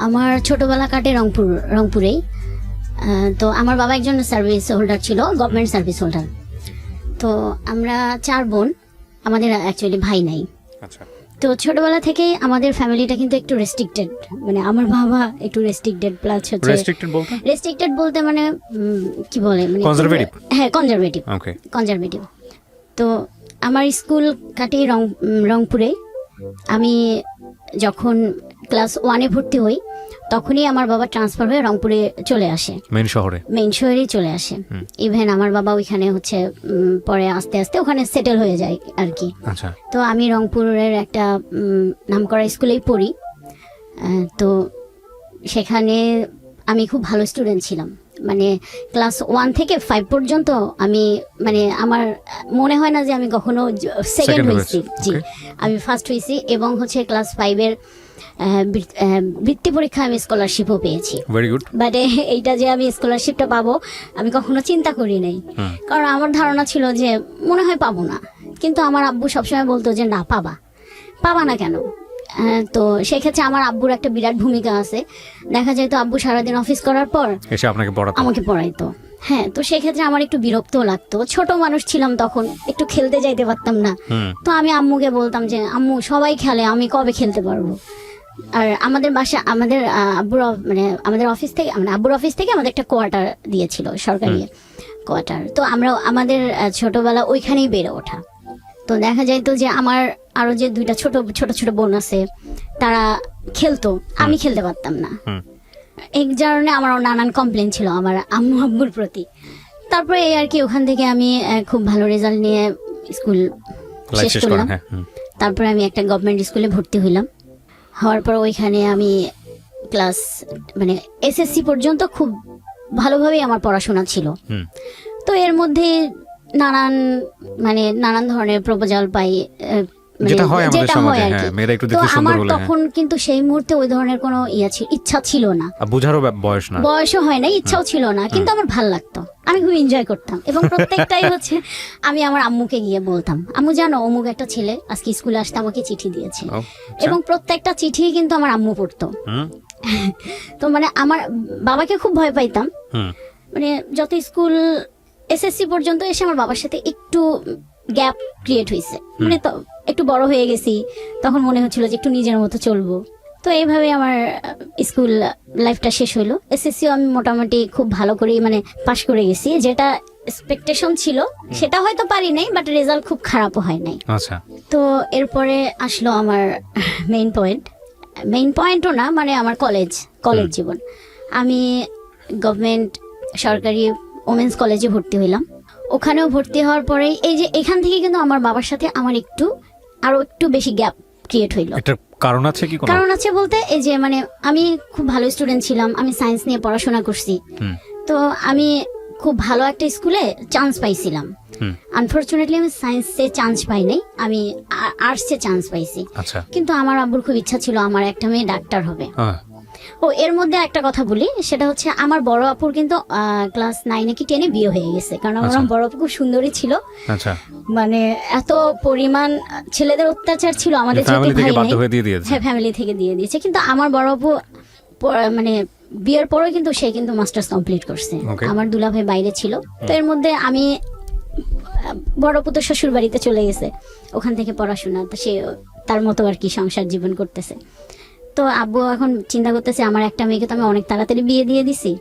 আমার ছোটবেলা কাটে রংপুরেই। তো আমার বাবা একজন সার্ভিস হোল্ডার ছিল, গভর্নমেন্ট সার্ভিস হোল্ডার। তো আমরা 4 বোন, আমাদের অ্যাকচুয়ালি ভাই নাই। আচ্ছা, তো ছোটবেলা থেকেই আমাদের ফ্যামিলিটা কিন্তু একটু রেস্ট্রিক্টেড, মানে আমার বাবা একটু রেস্ট্রিক্টেড, প্লাস হচ্ছে রেস্ট্রিক্টেড বলতে মানে কি বলে, মানে কনজারভেটিভ। হ্যাঁ, কনজারভেটিভ। ওকে, কনজারভেটিভ। তো আমার স্কুল কাটে রংপুরে। আমি যখন ক্লাস 1-এ ভর্তি হই তখনই আমার বাবা ট্রান্সফার হয়ে রংপুরে চলে আসে, মেইন শহরেই চলে আসে। ইভেন আমার বাবা ওইখানে হচ্ছে পরে আস্তে আস্তে ওখানে সেটেল হয়ে যায় আর কি। আচ্ছা, তো আমি রংপুরের একটা নামকরা স্কুলেই পড়ি। তো সেখানে আমি খুব ভালো স্টুডেন্ট ছিলাম, মানে ক্লাস 1 থেকে 5 পর্যন্ত আমি, মানে আমার মনে হয় না যে আমি কখনো সেকেন্ড হয়েছি। জি, আমি ফার্স্ট হয়েছি। এবং হচ্ছে ক্লাস 5-এর বৃত্তি পরীক্ষা আমি স্কলারশিপও পেয়েছি। Very good. বাট এইটা যে আমি স্কলারশিপটা পাবো আমি কখনো চিন্তা করি নাই, কারণ আমার ধারণা ছিল যে মনে হয় পাবো না। কিন্তু আমার আব্বু সবসময় বলতো যে না, পাবা না কেন। তো সেক্ষেত্রে আমার আব্বুর একটা বিরাট ভূমিকা আছে। দেখা যায় তো আব্বু সারাদিন অফিস করার পর এসে আমাকে পড়াইতো। হ্যাঁ, তো সেক্ষেত্রে আমার একটু বিরক্তও লাগতো। ছোট মানুষ ছিলাম তখন, একটু খেলতে যাইতে পারতাম না। তো আমি আম্মুকে বলতাম যে আম্মু সবাই খেলে, আমি কবে খেলতে পারবো। আর আমাদের বাসা, আমাদের আমাদের অফিস থেকে, মানে আব্বুর অফিস থেকে আমাদের একটা কোয়ার্টার দিয়েছিল, সরকারি কোয়ার্টার। তো আমরা আমাদের ছোটবেলা ওইখানেই বেড়ে ওঠা। তো দেখা যাইতো যে আমার আরো যে 2টা ছোট ছোট বোন আছে, তারা খেলতো, আমি খেলতে পারতাম না। এই কারণে আমার নানান কমপ্লেন ছিল আমার আম্মু আব্বুর প্রতি। তারপরে এই আর কি, ওখান থেকে আমি খুব ভালো রেজাল্ট নিয়ে স্কুল শেষ করলাম। তারপরে আমি একটা গভর্নমেন্ট স্কুলে ভর্তি হইলাম। হওয়ার পর ওইখানে আমি ক্লাস, মানে এসএসসি পর্যন্ত খুব ভালোভাবেই আমার পড়াশোনা ছিল। তো এর মধ্যে নানান ধরনের প্রপোজাল পাই, যেটা হয় আর কি। তো আমার তখন কিন্তু সেই মুহূর্তে ওই ধরনের কোনো ইচ্ছা ছিল না, বুঝারও বয়সও হয় না, ইচ্ছাও ছিল না। কিন্তু আমার ভাল লাগতো, আমি খুব এনজয় করতাম। এবং প্রত্যেকটাই হচ্ছে আমি আমার আম্মুকে গিয়ে বলতাম, আম্মু জানো অমুক একটা ছেলে আজকে স্কুলে আসতে আমাকে চিঠি দিয়েছে। এবং প্রত্যেকটা চিঠি কিন্তু আমার আম্মু পড়তো। তো মানে আমার বাবাকে খুব ভয় পাইতাম, মানে যত স্কুল এসএসসি পর্যন্ত এসে আমার বাবার সাথে একটু গ্যাপ ক্রিয়েট হয়েছে, মানে তো একটু বড় হয়ে গেছি, তখন মনে হচ্ছিল যে একটু নিজের মতো চলবো। তো এইভাবে আমার স্কুল লাইফটা শেষ হলো। এসএসসিও আমি মোটামুটি খুব ভালো করে মানে পাশ করে গেছি, যেটা এক্সপেকটেশন ছিল সেটা হয়তো পারি নাই, বাট রেজাল্ট খুব খারাপও হয় নাই। আচ্ছা, তো এরপরে আসলো আমার মেইন পয়েন্টও না, মানে আমার কলেজ জীবন। আমি গভর্নমেন্ট সরকারি ওমেন্স কলেজে ভর্তি হইলাম। ওখানেও ভর্তি হওয়ার পরে এই যে এখান থেকে কিন্তু আমার বাবার সাথে আমার আরো একটু বেশি গ্যাপ ক্রিয়েট হইলো। এটা কারণ আছে কি? কারণ আছে বলতে, এই যে মানে আমি খুব ভালো স্টুডেন্ট ছিলাম, আমি সায়েন্স নিয়ে পড়াশোনা করছি। তো আমি খুব ভালো একটা স্কুলে চান্স পাইছিলাম। আনফরচুনেটলি আমি সায়েন্সে চান্স পাই নাই, আমি আর্টসে চান্স পাইছি। কিন্তু আমার আব্বুর খুব ইচ্ছা ছিল আমার একটা মেয়ে ডাক্তার হবে। ও এর মধ্যে একটা কথা বলি, সেটা হচ্ছে আমার বড় আপুর কিন্তু ক্লাস 9-এ কি 10-এ বিয়ে হয়ে গেছে, কারণ আমার বড় আপু খুব সুন্দরী ছিল। মানে এত পরিমাণ ছেলেদের অত্যাচার ছিল আমাদের, ফ্যামিলি থেকে দিয়ে দিয়েছে। কিন্তু আমার বড় আপু মানে বিয়ের পরে কিন্তু সে কিন্তু মাস্টার্স কমপ্লিট করছে। আমার দুলাভাই বাইরে ছিল। তো এর মধ্যে আমি, বড় আপু তো শ্বশুর বাড়িতে চলে গেছে, ওখান থেকে পড়াশোনা, তো সে তার মতো আর কি সংসার জীবন করতেছে। তো আব্বু এখন চিন্তা করতেছে আমার একটা মেয়েকে তো আমি অনেক তাড়াতাড়ি বিয়ে দিয়ে দিছি,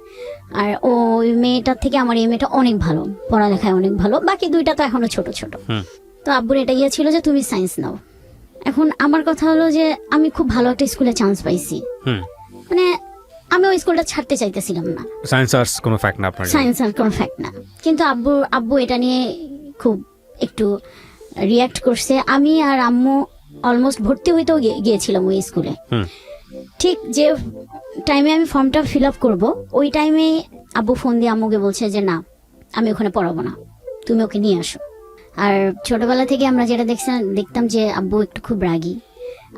আর ওই মেয়েটার থেকে আমার এই মেয়েটা অনেক ভালো, পড়ালেখায় অনেক ভালো, বাকি 2টা তো এখনো ছোট। তো আব্বুর এটা ছিল যে তুমি সায়েন্স নাও। এখন আমার কথা হলো যে আমি খুব ভালো একটা স্কুলে চান্স পাইছি, মানে আমি ওই স্কুলটা ছাড়তে চাইতেছিলাম না। সায়েন্স আর্টস কোনো ফ্যাক্ট না আপনার? সায়েন্স আর কোনো ফ্যাক্ট না। কিন্তু আব্বু এটা নিয়ে খুব একটু রিয়াক্ট করছে। আমি আর আম্মু অলমোস্ট ভর্তি হইতেও গিয়েছিলাম ওই স্কুলে। ঠিক যে টাইমে আমি ফর্মটা ফিল আপ করবো, ওই টাইমে আব্বু ফোন দিয়ে আম্মুকে বলছে যে না, আমি ওখানে পড়াবো না, তুমি ওকে নিয়ে আসো। আর ছোটবেলা থেকে আমরা যেটা দেখতাম যে আব্বু একটু খুব রাগী,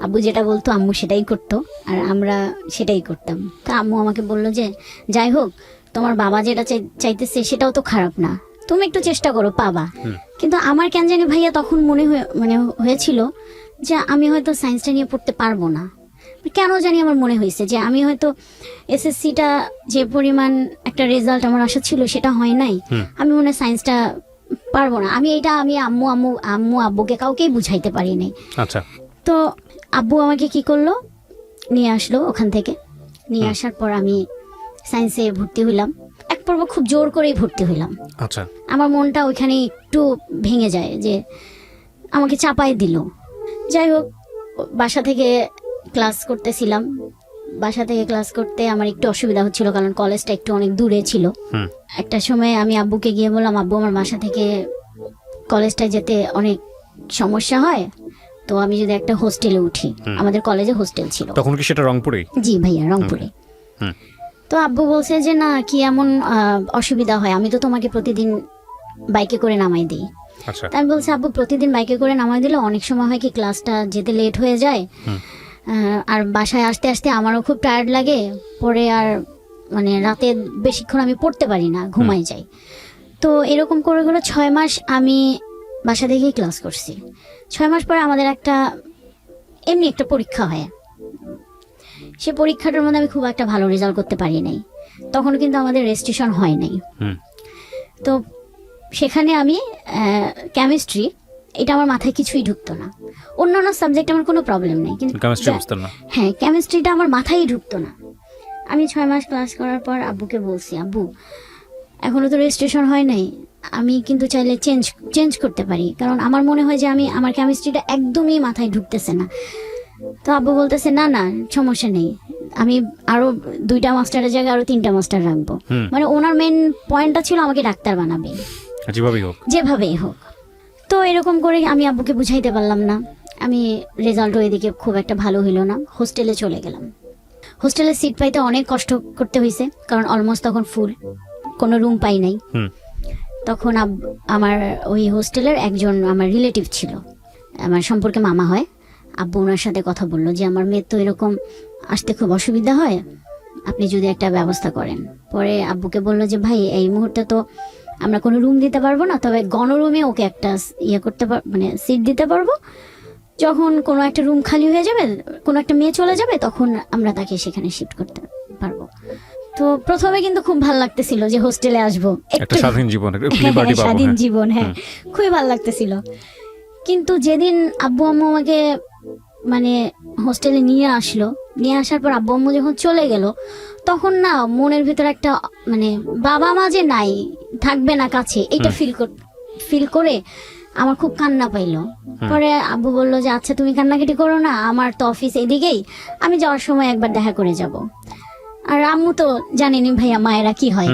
আব্বু যেটা বলতো আম্মু সেটাই করতো, আর আমরা সেটাই করতাম। তো আম্মু আমাকে বললো যে যাই হোক, তোমার বাবা যেটা চাইতেছে সেটাও তো খারাপ না, তুমি একটু চেষ্টা করো, পাবা। কিন্তু আমার কেন জানি ভাইয়া তখন মনে হয়েছিল যে আমি হয়তো সায়েন্সটা নিয়ে পড়তে পারবো না। কেন জানি আমার মনে হয়েছে যে আমি হয়তো এসএসসিটা যে পরিমাণ একটা রেজাল্ট আমার আশা ছিল সেটা হয় নাই, আমি মনে হয় সায়েন্সটা পারবো না। আমি আম্মু আব্বুকে কাউকেই বুঝাইতে পারি নাই। আচ্ছা। তো আব্বু আমাকে কি করলো, নিয়ে আসলো ওখান থেকে। নিয়ে আসার পর আমি সায়েন্সে ভর্তি হইলাম। এক পর্ব খুব জোর করেই ভর্তি হইলাম। আচ্ছা। আমার মনটা ওইখানে একটু ভেঙে যায় যে আমাকে চাপাই দিল। যাই হোক, বাসা থেকে ক্লাস করতেছিলাম। বাসা থেকে ক্লাস করতে আমার একটু অসুবিধা হচ্ছিল, কারণ কলেজটা একটু অনেক দূরে ছিল। একটা সময় আমি আব্বুকে গিয়ে বললাম, আব্বু আমার বাসা থেকে কলেজটায় যেতে অনেক সমস্যা হয়, তো আমি যদি একটা হোস্টেলে উঠি। আমাদের কলেজে হোস্টেল ছিল। তখন কি সেটা রংপুরে? জি ভাইয়া, রংপুরে। তো আব্বু বলছে যে না, কি এমন অসুবিধা হয়, আমি তো তোমাকে প্রতিদিন বাইকে করে নামাই দিই। আচ্ছা। আমি বলছি, আব্বু প্রতিদিন বাইকে করে নামাই দিলে অনেক সময় হয় কি ক্লাসটা যেতে লেট হয়ে যায়, আর বাসায় আসতে আসতে আমারও খুব টায়ার্ড লাগে, পরে আর মানে রাতে বেশিক্ষণ আমি পড়তে পারি না, ঘুমাই যাই। তো এরকম করে করে 6 মাস আমি বাসা থেকেই ক্লাস করছি। 6 মাস পরে আমাদের এমনি একটা পরীক্ষা হয়। সে পরীক্ষাটার মধ্যে আমি খুব একটা ভালো রেজাল্ট করতে পারি নাই। তখন কিন্তু আমাদের রেজিস্ট্রেশন হয় নাই। তো সেখানে আমি কেমিস্ট্রি, এটা আমার মাথায় কিছুই ঢুকতো না। অন্যান্য সাবজেক্ট আমার কোনো প্রবলেম নেই, কিন্তু হ্যাঁ, কেমিস্ট্রিটা আমার মাথায় ঢুকতো না। আমি 6 মাস ক্লাস করার পর আব্বুকে বলছি, আব্বু এখনো তো রেজিস্ট্রেশন হয় নাই, আমি কিন্তু চাইলে চেঞ্জ করতে পারি, কারণ আমার মনে হয় যে আমার কেমিস্ট্রিটা একদমই মাথায় ঢুকতেছে না। তো আব্বু বলতেছে, না না সমস্যা নেই, আমি আরো 2টা মাস্টারের জায়গায় আরো 3টা মাস্টার রাখবো। মানে ওনার মেন পয়েন্টটা ছিল আমাকে ডাক্তার বানাবে, যেভাবেই হোক। তো এরকম করে আমি আব্বুকে বুঝাইতে পারলাম না। আমি রেজাল্টও এদিকে খুব একটা ভালো হইলো না, হোস্টেলে চলে গেলাম। হোস্টেলে সিট পাইতে অনেক কষ্ট করতে হয়েছে, কারণ অলমোস্ট তখন ফুল, কোনো রুম পাই নাই। তখন আমার ওই হোস্টেলের একজন আমার রিলেটিভ ছিল, আমার সম্পর্কে মামা হয়। আব্বু ওনার সাথে কথা বললো যে আমার মেয়ের তো এরকম আসতে খুব অসুবিধা হয়, আপনি যদি একটা ব্যবস্থা করেন। পরে আব্বুকে বললো যে ভাই, এই মুহূর্তে তো আমরা কোনো রুম দিতে পারবো না, তবে গণরুমে ওকে একটা মানে সিট দিতে পারবো। যখন কোনো একটা রুম খালি হয়ে যাবে, কোনো একটা মেয়ে চলে যাবে, তখন আমরা তাকে সেখানে শিফট করতে পারবো। তো প্রথমে কিন্তু খুব ভালো লাগতেছিল যে হোস্টেলে আসবো, একটা স্বাধীন জীবন, হ্যাঁ খুবই ভালো লাগতেছিল। কিন্তু যেদিন আব্বু আম্মু আমাকে মানে হোস্টেলে নিয়ে আসার পর আব্বু আম্মু যখন চলে গেল, তখন না মনের ভিতর একটা মানে বাবা মা যে নাই, থাকবে না কাছে, এটা ফিল করে আমার খুব কান্না পাইলো। পরে আব্বু বললো যে আচ্ছা তুমি কান্নাকাটি করো না, আমার তো অফিস এদিকেই, আমি যাওয়ার সময় একবার দেখা করে যাব। আর আম্মু তো জানেনি ভাইয়া মায়েরা কি হয়।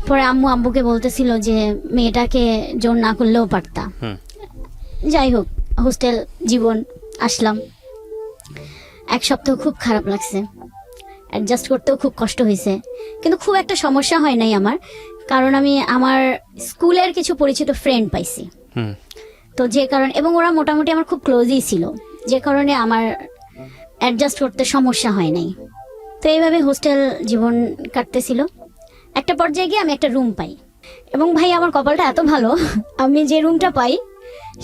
পরে আব্বুকে বলতেছিল যে মেয়েটাকে জোর না করলেও পারতা। যাই হোক, হোস্টেল জীবন আসলাম। 1 সপ্তাহ খুব খারাপ লাগছে, অ্যাডজাস্ট করতেও খুব কষ্ট হয়েছে, কিন্তু খুব একটা সমস্যা হয় নাই আমার, কারণ আমি আমার স্কুলের কিছু পরিচিত ফ্রেন্ড পাইছি। তো যে কারণে, এবং ওরা মোটামুটি আমার খুব ক্লোজই ছিল, যে কারণে আমার অ্যাডজাস্ট করতে সমস্যা হয় নাই। তো এইভাবে হোস্টেল জীবন কাটতেছিল। একটা পর্যায়ে গিয়ে আমি একটা রুম পাই, এবং ভাই আমার কপালটা এত ভালো, আমি যে রুমটা পাই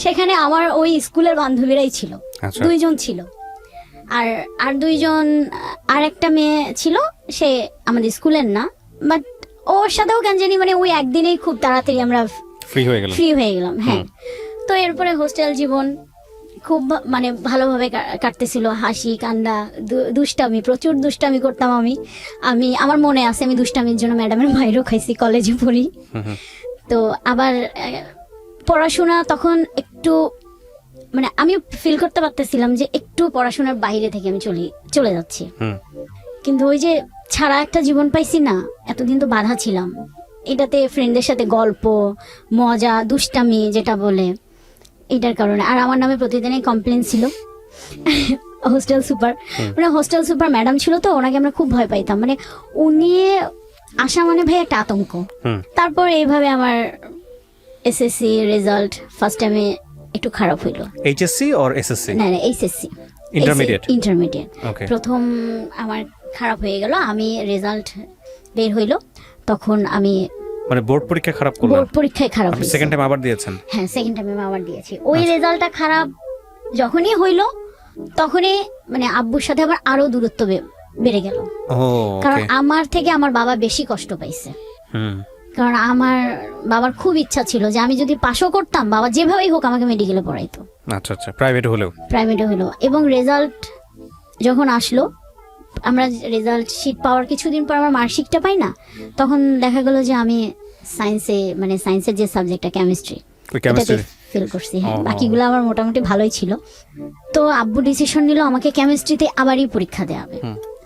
সেখানে আমার ওই স্কুলের বান্ধবীরাই ছিল। 2 জন ছিল, আর 2 জন, আর একটা মেয়ে ছিল, সে আমাদের স্কুলের না, বাট ওর সাথেও কেন জানি মানে ওই একদিনেই খুব তাড়াতাড়ি আমরা ফ্রি হয়ে গেলাম। হ্যাঁ, তো এরপরে হোস্টেল জীবন খুব মানে ভালোভাবে কাটতেছিল। হাসি কান্না, দুষ্টামি, প্রচুর দুষ্টামি করতাম আমি আমার মনে আছে, আমি দুষ্টামির জন্য ম্যাডামের মাইরও খাইছি কলেজে পড়ি। তো আবার পড়াশোনা তখন একটু মানে আমি ফিল করতে পারতেছিলাম যে একটু পড়াশোনার বাইরে থেকে আমি চলে যাচ্ছি, কিন্তু ওই যে ছাড়া একটা জীবন পাইছি না, এতদিন তো বাধা ছিলাম এটাতে, ফ্রেন্ডদের সাথে গল্প মজা দুষ্টামি যেটা বলে, এটার কারণে। আর আমার নামে প্রতিদিনই কমপ্লেন ছিল। হোস্টেল সুপার ম্যাডাম ছিল, তো ওনাকে আমরা খুব ভয় পাইতাম, মানে উনি আসা মানে ভাই একটা আতঙ্ক। তারপর এইভাবে আমার এসএসসি রেজাল্ট ফার্স্ট টাইমে একটু খারাপ হইলো। HSC or SSC? না এইচএসসি, ইন্টারমিডিয়েট। প্রথম আমার খারাপ হয়ে গেল, আমি রেজাল্ট বের হইলো, তখন আমি মানে বোর্ড পরীক্ষায় খারাপ করলাম। বোর্ড পরীক্ষায় খারাপ হয়েছে। সেকেন্ড টাইম আবার দিয়েছেন? হ্যাঁ, সেকেন্ড টাইমে আবার দিয়েছি। ওই রেজাল্টটা খারাপ যখনই হইলো, তখনই মানে আব্বুর সাথে আবার আরো দূরত্ব বেড়ে গেল, ও কারণ ওকে। আমার থেকে আমার বাবা বেশি কষ্ট পাইছে। হুম কারণ আমার বাবার খুব ইচ্ছা ছিল যে আমি যদি পাশও করতাম, বাবা যেভাবেই হোক আমাকে মেডিকেলে পড়াইতো, আচ্ছা আচ্ছা, প্রাইভেট হলেও। প্রাইভেটে হলো। এবং রেজাল্ট যখন আসলো, আমরা রেজাল্ট শিট পাওয়ার কিছুদিন পর আমার মার্কশিটটা পাই না, তখন দেখা গেল যে আমি সায়েন্সে মানে সায়েন্সের যে সাবজেক্টটা কেমিস্ট্রি, ওই কেমিস্ট্রি। ফেল করছি। হ্যাঁ, ও। বাকিগুলো আমার মোটামুটি ভালোই ছিল। তো আব্বু ডিসিশন নিল আমাকে কেমিস্ট্রিতে আবারই পরীক্ষা দেওয়া হবে।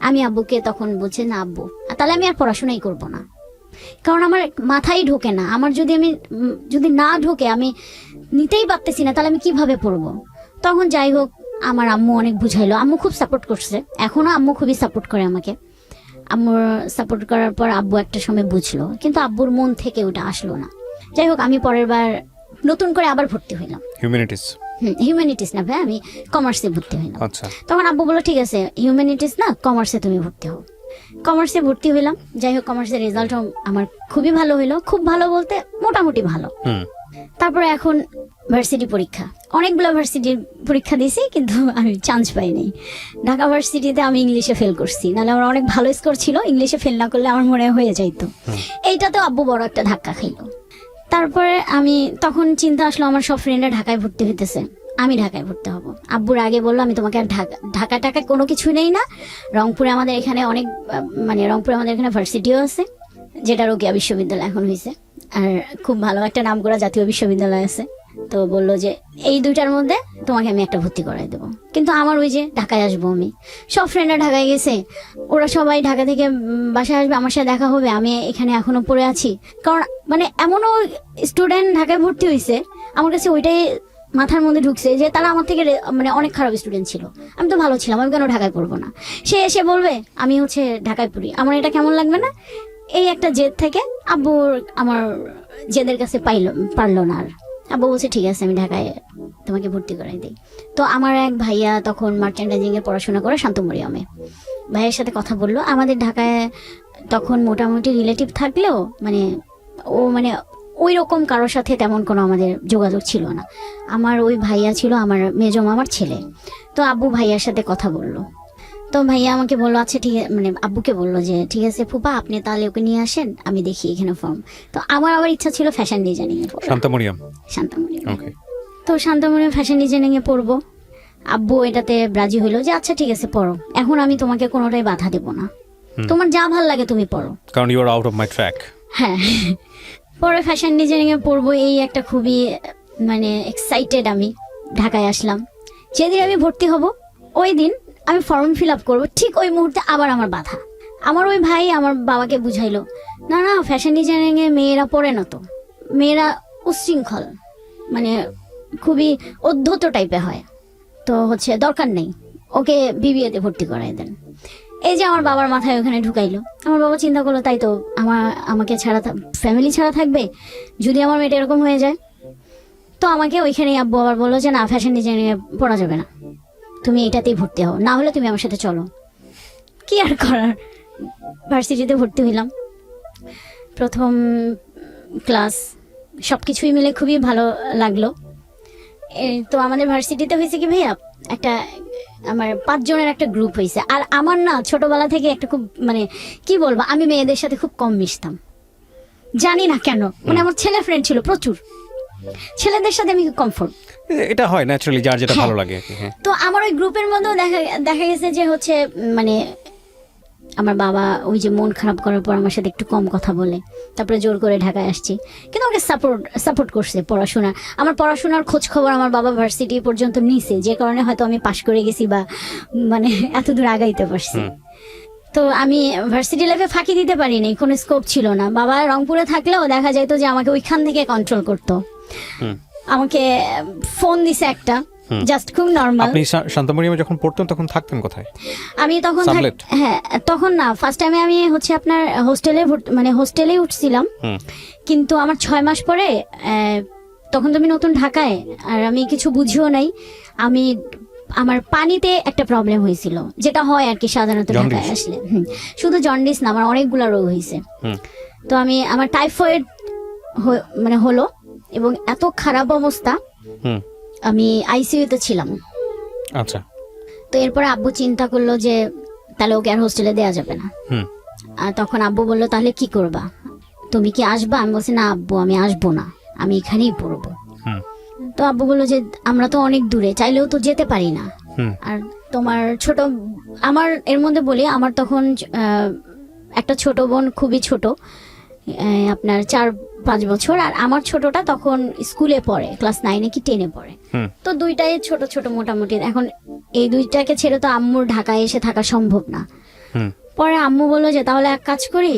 আমি আব্বুকে তখন বলছি, না আব্বু, তাহলে আমি আর পড়াশোনাই করব না, কারণ আমার মাথায় ঢোকে না। আমার যদি না ঢোকে, আমি নিতেই পারতেছি না, তাহলে আমি কিভাবে পড়বো? তখন যাই হোক, আমার আম্মু অনেক বুঝাইলো, আম্মু খুব সাপোর্ট করছে, এখনো আম্মু খুবই সাপোর্ট করে আমাকে। আম্মুর সাপোর্ট করার পর আব্বু একটা সময় বুঝলো, কিন্তু আব্বুর মন থেকে ওটা আসলো না। যাই হোক, আমি পরের বার নতুন করে আবার ভর্তি হইলাম। হিউম্যানিটিস। হিউম্যানিটিস না ভাই, আমি কমার্সে ভর্তি হইলাম। আচ্ছা। তখন আব্বু বললো, ঠিক আছে হিউম্যানিটিস না, কমার্সে তুমি ভর্তি হও। কমার্সে ভর্তি হইলাম। যাই হোক, কমার্সের রেজাল্টও আমার খুবই ভালো হইলো, খুব ভালো বলতে মোটামুটি ভালো। হুম তারপরে এখন ভার্সিটি পরীক্ষা, অনেকগুলো ভার্সিটির পরীক্ষা দিয়েছি, কিন্তু আমি চান্স পাইনি। ঢাকা ভার্সিটিতে আমি ইংলিশে ফেল করছি, নাহলে আমার অনেক ভালো স্কোর ছিল, ইংলিশে ফেল না করলে আমার মনে হয়ে যাইতো। এইটাতেও আব্বু বড় একটা ধাক্কা খাইলো। তারপরে আমি তখন চিন্তা আসলো, আমার সব ফ্রেন্ডরা ঢাকায় ভর্তি হইতেছে, আমি ঢাকায় ভর্তি হব। আব্বুর আগে বললো, আমি তোমাকে আর ঢাকা টাকা কোনো কিছু নেই না, রংপুরে আমাদের এখানে অনেক মানে রংপুরে আমাদের এখানে ভার্সিটিও আছে, যেটা রোকেয়া বিশ্ববিদ্যালয় এখন হয়েছে, আর খুব ভালো একটা নামকরা জাতীয় বিশ্ববিদ্যালয় আছে। তো বললো যে এই দুইটার মধ্যে তোমাকে আমি একটা ভর্তি করাই দেবো। কিন্তু আমার ওই যে ঢাকায় আসবো আমি, সব ফ্রেন্ডরা ঢাকায় গেছে, ওরা সবাই ঢাকা থেকে বাসায় আসবে, আমার সাথে দেখা হবে, আমি এখানে এখনো পড়ে আছি। কারণ মানে এমনও স্টুডেন্ট ঢাকায় ভর্তি হয়েছে, আমার কাছে ওইটাই মাথার মধ্যে ঢুকছে যে তারা আমার থেকে মানে অনেক খারাপ স্টুডেন্ট ছিল, আমি তো ভালো ছিলাম, আমি কেন ঢাকায় পড়বো না? সে এসে বলবে আমি হচ্ছে ঢাকায় পড়ি, আমার এটা কেমন লাগবে না? এই একটা জেদ থেকে আব্বুর আমার জেদের কাছে পারলো না আর। আব্বু বলছে, ঠিক আছে আমি ঢাকায় তোমাকে ভর্তি করাই দিই। তো আমার এক ভাইয়া তখন মার্চেন্ডাইজিং এ পড়াশোনা করে শান্তমরিয়ামে, ভাইয়ের সাথে কথা বললো। আমাদের ঢাকায় তখন মোটামুটি রিলেটিভ থাকলেও মানে মানে ওই রকম কারোর সাথে তেমন কোনো আমাদের যোগাযোগ ছিল না। আমার ওই ভাইয়া ছিল আমার মেজো মামার ছেলে। তো আব্বু ভাইয়ার সাথে কথা বললো, তো ভাইয়া আমাকে বললো, আচ্ছা ঠিক আছে, মানে আব্বুকে বললো যে ঠিক আছে ফুপা, আপনি তাহলে ওকে নিয়ে আসেন, আমি দেখি এখানে ফর্ম। তো আমার আবার ইচ্ছা ছিল ফ্যাশন ডিজাইনিং এ পড়ার। শান্তমরিয়াম। শান্তমরিয়াম। ওকে। তো শান্তমরিয়াম ফ্যাশন ডিজাইনিং এ পড়বো। আব্বু এটাতে রাজি হইলো যে আচ্ছা ঠিক আছে পড়ো, এখন আমি তোমাকে কোনোটাই বাধা দেবো না, তোমার যা ভাল লাগে তুমি পড়ো, কারণ you are out of my track. হ্যাঁ। পরে ফ্যাশন ডিজাইনিং এ পড়বো, এই একটা খুবই মানে এক্সাইটেড। আমি ঢাকায় আসলাম, যেদিন আমি ভর্তি হব ওই দিন আমি ফর্ম ফিল আপ করবো, ঠিক ওই মুহূর্তে আবার আমার বাধা। আমার ওই ভাই আমার বাবাকে বুঝাইলো, না না ফ্যাশন ডিজাইনিং এ মেয়েরা পড়ে না, তো মেয়েরা উচ্ছৃঙ্খল মানে খুবই অধ্যত টাইপের হয়, তো হচ্ছে দরকার নেই, ওকে বিবিএতে ভর্তি করাই দেন। এই যে আমার বাবার মাথায় ওখানে ঢুকাইলো। আমার বাবা চিন্তা করলো, তাই তো আমাকে ছাড়া ফ্যামিলি ছাড়া থাকবে যদি আমার মেয়েটা এরকম হয়ে যায়। তো আমাকে ওইখানেই আব্বু আবার বললো যে না, ফ্যাশন ডিজাইনিং এ পড়া যাবে না, তুমি এটাতেই ভর্তি হও, না হলে তুমি আমার সাথে চলো। কি আর করার, ভার্সিটিতে ভর্তি হইলাম। প্রথম ক্লাস সবকিছুই মিলে খুবই ভালো লাগলো। তো আমাদের ভার্সিটিতে হয়েছে কি ভাইয়া, একটা আমার 5 জনের একটা গ্রুপ হয়েছে। আর আমার না ছোটবেলা থেকে একটা খুব মানে কি বলবো, আমি মেয়েদের সাথে খুব কম মিশতাম, জানি না কেন, মানে আমার ছেলে ফ্রেন্ড ছিল প্রচুর, ছেলেদের সাথে আমি কমফোর্ট। এটা হয় ন্যাচারালি, যার যেটা ভালো লাগে আর কি। হ্যাঁ। তো আমার ওই গ্রুপের মধ্যেও দেখা গেছে যে হচ্ছে মানে আমার বাবা ওই যে মন খারাপ করার পর আমার সাথে একটু কম কথা বলে, তারপরে জোর করে ঢাকায় আসছি, কিন্তু আমাকে সাপোর্ট করছে পড়াশোনা। আমার পড়াশোনার খোঁজ খবর আমার বাবা ভার্সিটি পর্যন্ত নিছে, যে কারণে হয়তো আমি পাশ করে গেছি বা মানে এত দূর আগাইতে পারছি। তো আমি ভার্সিটি লাইফে ফাঁকি দিতে পারিনি, কোনো স্কোপ ছিল না। বাবা রংপুরে থাকলেও দেখা যেত যে আমাকে ওইখান থেকে কন্ট্রোল করতো। আমাকে ফোন দিছে একটা, জাস্ট খুব নরমাল। আপনি শান্তমরিয়ামে যখন পড়তেন তখন থাকতেন কোথায়? আমি তখন হ্যাঁ তখন না, ফার্স্ট টাইমে আমি হচ্ছে আপনার হোস্টেলে উঠছিলাম, কিন্তু আমার 6 মাস পরে তখন তো আমি নতুন ঢাকায়, আর আমি কিছু বুঝিও নাই। আমার পানিতে একটা প্রবলেম হয়েছিল, যেটা হয় আর কি সাধারণত ঢাকায় আসলে। শুধু জন্ডিস না, আমার অনেকগুলো রোগ হয়েছে। তো আমার টাইফয়েড মানে হলো, এবং এত খারাপ অবস্থা, আমি আইসিইউতে ছিলাম। আচ্ছা। তো এরপরে আব্বু চিন্তা করলো যে তাহলে ওকে আর হোস্টেলে দেওয়া যাবে না। হুম আর তখন আব্বু বললো তাহলে কি করবা, তুমি কি আসবা? আমি বলছি না আব্বু, আমি আসবো না, আমি এখানেই পড়বো। হুম তো আব্বু বললো যে আমরা তো অনেক দূরে, চাইলেও তো যেতে পারি না। হুম আর তোমার ছোট, আমার এর মধ্যে বলি আমার তখন একটা ছোট বোন, খুবই ছোট, আপনার 4-5 বছর, আর আমার ছোটটা তখন স্কুলে পড়ে, ক্লাস 9 কি 10 পড়ে। হুম তো দুইটাই ছোট ছোট মোটামুটি। এখন এই দুইটাকে ছেড়ে তো আম্মুর ঢাকায় এসে থাকা সম্ভব না। হুম পরে আম্মু বললো যে তাহলে এক কাজ করি,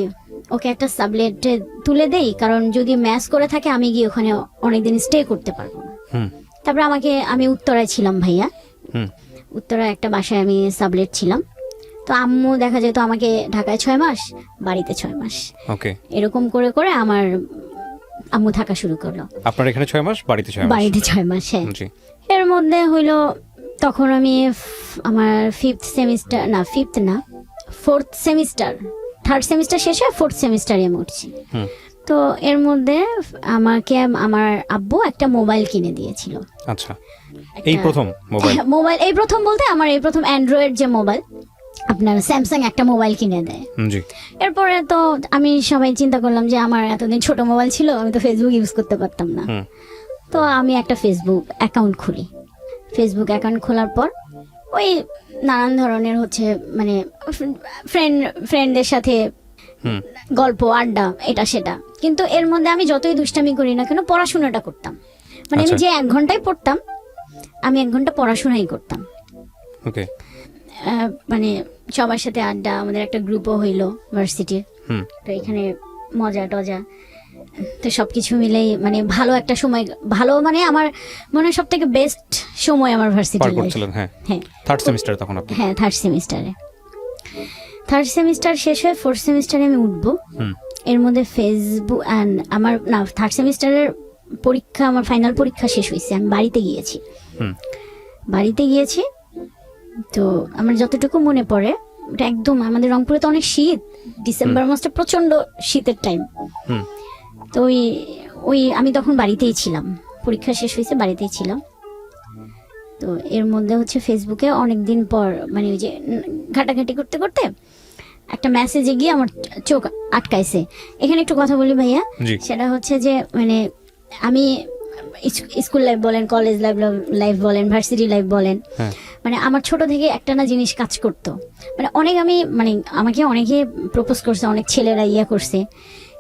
ওকে একটা সাবলেটে তুলে দেই, কারণ যদি ম্যাচ করে থাকে আমি গিয়ে ওখানে অনেকদিন স্টে করতে পারবো না। হুম তারপরে আমি উত্তরায় ছিলাম ভাইয়া, হুম উত্তরায় একটা বাসায় আমি সাবলেট ছিলাম। তো আম্মু দেখা যেত আমাকে ঢাকায় 6 মাস, বাড়িতে 6 মাস, ওকে। এরকম করে করে আমার আম্মু থাকা শুরু করলো। আপনার এখানে 6 মাস, বাড়িতে 6 মাস? বাড়িতে 6 মাস, হ্যাঁ। জি। এর মধ্যে হইলো তখন আমি আমার 5th সেমিস্টার, না 5th না 4th সেমিস্টার, 3rd সেমিস্টার শেষে 4th সেমিস্টারে আমি উঠছি। হুম তো এর মধ্যে আমাকে আমার আব্বু একটা মোবাইল কিনে দিয়েছিল। আচ্ছা, এই প্রথম মোবাইল? মোবাইল এই প্রথম বলতে আমার এই প্রথম অ্যান্ড্রয়েড যে মোবাইল, আপনার স্যামসাং একটা মোবাইল কিনে দেয়। জি। এরপরে তো আমি সবাই চিন্তা করলাম যে আমার এতদিন ছোট মোবাইল ছিল, আমি তো ফেসবুক ইউজ করতে পারতাম না। হুম তো আমি একটা ফেসবুক অ্যাকাউন্ট খুলি। ফেসবুক অ্যাকাউন্ট খোলার পর ওই নানান ধরনের হচ্ছে মানে ফ্রেন্ডদের সাথে হুম গল্প আড্ডা এটা সেটা, কিন্তু এর মধ্যে আমি যতই দুষ্টামি করি না কেন পড়াশোনাটা করতাম। মানে আমি আচ্ছা। যে 1 ঘন্টায় পড়তাম, আমি 1 ঘন্টা পড়াশোনাই করতাম। ওকে। মানে সবার সাথে আড্ডা, আমাদের একটা গ্রুপও হইলো ভার্সিটির। হুম তো এখানে মজা টজা, তো সবকিছু মিলেই মানে ভালো একটা সময়, ভালো মানে আমার মনে হয় সব থেকে বেস্ট সময় আমার পার ভার্সিটি লাইফ। করছিলেন? হ্যাঁ। হ্যাঁ 3rd সেমিস্টার তখন আপনি? হ্যাঁ 3rd সেমিস্টারে। 3rd সেমিস্টার শেষ হয়ে 4th সেমিস্টারে আমি উঠবো। হুম এর মধ্যে ফেসবুক আমার না 3rd সেমিস্টারের পরীক্ষা, আমার ফাইনাল পরীক্ষা শেষ হয়েছে, আমি বাড়িতে গিয়েছি। হুম বাড়িতে গিয়েছি তো আমার যতটুকু মনে পড়ে, ওটা একদম আমাদের রংপুরে তো অনেক শীত, ডিসেম্বর মাসটা প্রচন্ড শীতের টাইম। হুম তো ওই আমি তখন বাড়িতেই ছিলাম, পরীক্ষা শেষ হয়েছে বাড়িতেই ছিলাম। তো এর মধ্যে হচ্ছে ফেসবুকে অনেক দিন পর মানে ওই যে ঘাটাঘাটি করতে করতে একটা মেসেজে গিয়ে আমার চোখ আটকাইছে। এখানে একটু কথা বলি ভাইয়া, জি। সেটা হচ্ছে যে মানে আমি স্কুল লাইফ বলেন, কলেজ লাইফ বলেন, ভার্সিটি লাইফ বলেন, হ্যাঁ মানে আমার ছোট থেকে একটা না জিনিস কাজ করতো। মানে অনেক আমি মানে আমাকে অনেকে প্রপোজ করছে, অনেক ছেলেরা ইয়া করছে,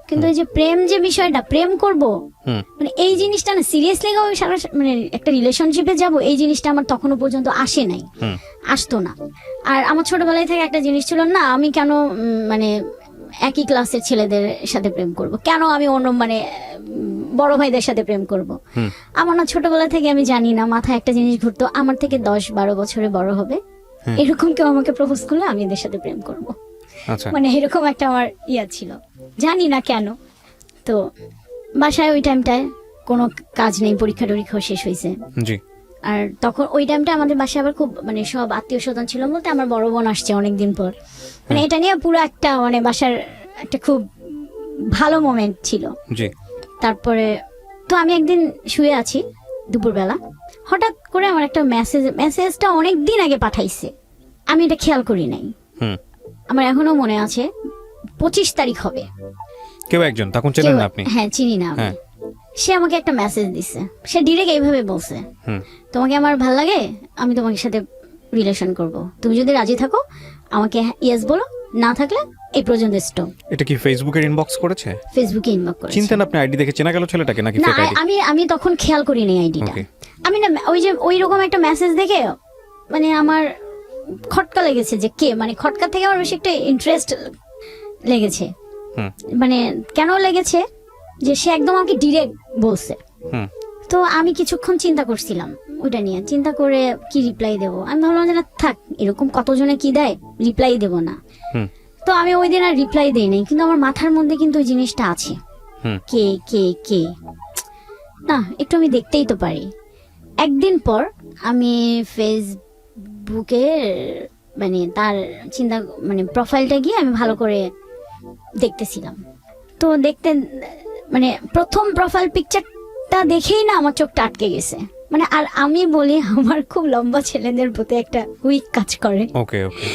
কিন্তু এই যে প্রেম যে বিষয়টা, প্রেম করব হুম মানে এই জিনিসটা না সিরিয়াসলি সারা মানে একটা রিলেশনশিপে যাব, এই জিনিসটা আমার তখনও পর্যন্ত আসে নাই, হুম আসতো না। আর আমার ছোটবেলায় থেকে একটা জিনিস ছিল, না আমি কেন মানে একই ক্লাসের ছেলেদের সাথে প্রেম করব, কেন আমি অন্য মানে বড় ভাইদের সাথে প্রেম করব। হুম আমার না ছোটবেলা থেকে আমি জানি না, মাথায় একটা জিনিস ঘুরতো, আমার থেকে 10-12 বছরে বড় হবে এরকম কেউ আমাকে প্রপোজ করলে আমি এদের সাথে প্রেম করব। আচ্ছা। মানে এরকম একটা আমার ইয়া ছিল, জানি না কেন। তো বাসায় ওই টাইমটায় কোনো কাজ নেই, পরীক্ষা টরীক্ষা শেষ হয়েছে। জি। আর তখন ওই টাইমটা আমাদের বাসায় আবার খুব মানে সব আত্মীয় স্বজন ছিল, বলতে আমার বড় বোন আসছে অনেকদিন পর। মানে এটা নিয়ে পুরো একটা মানে বাসার একটা খুব ভালো মোমেন্ট ছিল। জি। তারপরে তো আমি একদিন শুয়ে আছি দুপুরবেলা, হঠাৎ করে আমার একটা মেসেজটা অনেক দিন আগে পাঠাইছে, আমি এটা খেয়াল করি নাই। হুম আমার এখনো মনে আছে 25 তারিখ হবে। কেউ একজন, তখন চেনেন না আপনি? হ্যাঁ চিনি না আমি। হ্যাঁ। সে আমাকে একটা মেসেজ দিছে, সে ডিরেক্ট এইভাবে বলছে, হুম তোমাকে আমার ভাল লাগে, আমি তোমার সাথে রিলেশন করব, তুমি যদি রাজি থাকো আমাকে ইয়েস বলো, না থাকলে এই পর্যন্ত স্টপ। এটা কি ফেসবুকের ইনবক্স করেছে? ফেসবুকে ইনবক্স করেছে। চিনতেন আপনি আইডি দেখে? চেনা গেল ছেলেটাকে নাকি না ফেক আইডি? আমি তখন খেয়াল করিনি আইডিটা। Okay. আমি না ওই যে ওই রকম একটা মেসেজ দেখে মানে আমার খটকা লেগেছে, যে কে মানে খটকা থেকে আমার বেশি একটা ইন্টারেস্ট লেগেছে। হুম মানে কেন লেগেছে যে সে একদম আমাকে ডিরেক্ট বলছে। হুম তো আমি কিছুক্ষণ চিন্তা করছিলাম ওইটা নিয়ে, চিন্তা করে কি রিপ্লাই দেবো। আমি ভাবলাম যে না থাক, এরকম কতজনে কি দেয়, রিপ্লাই দেবো না। হুম তো আমি ওই দিন আর রিপ্লাই দেই নাই, কিন্তু আমার মাথার মধ্যে কিন্তু ওই জিনিসটা আছে, হুম কে কে কে না একটু আমি দেখতেই তো পারি। একদিন পর আমি ফেসবুকে মানে তার চিন্তা মানে প্রোফাইলটা গিয়ে আমি ভালো করে দেখতেছিলাম। তো দেখতে মানে প্রথম প্রোফাইল পিকচারটা দেখেই না আমার চোখটা আটকে গেছে। মানে আর আমি বলি আমার খুব লম্বা ছেলেদের প্রতি একটা উইক কাজ করে। ওকে ওকে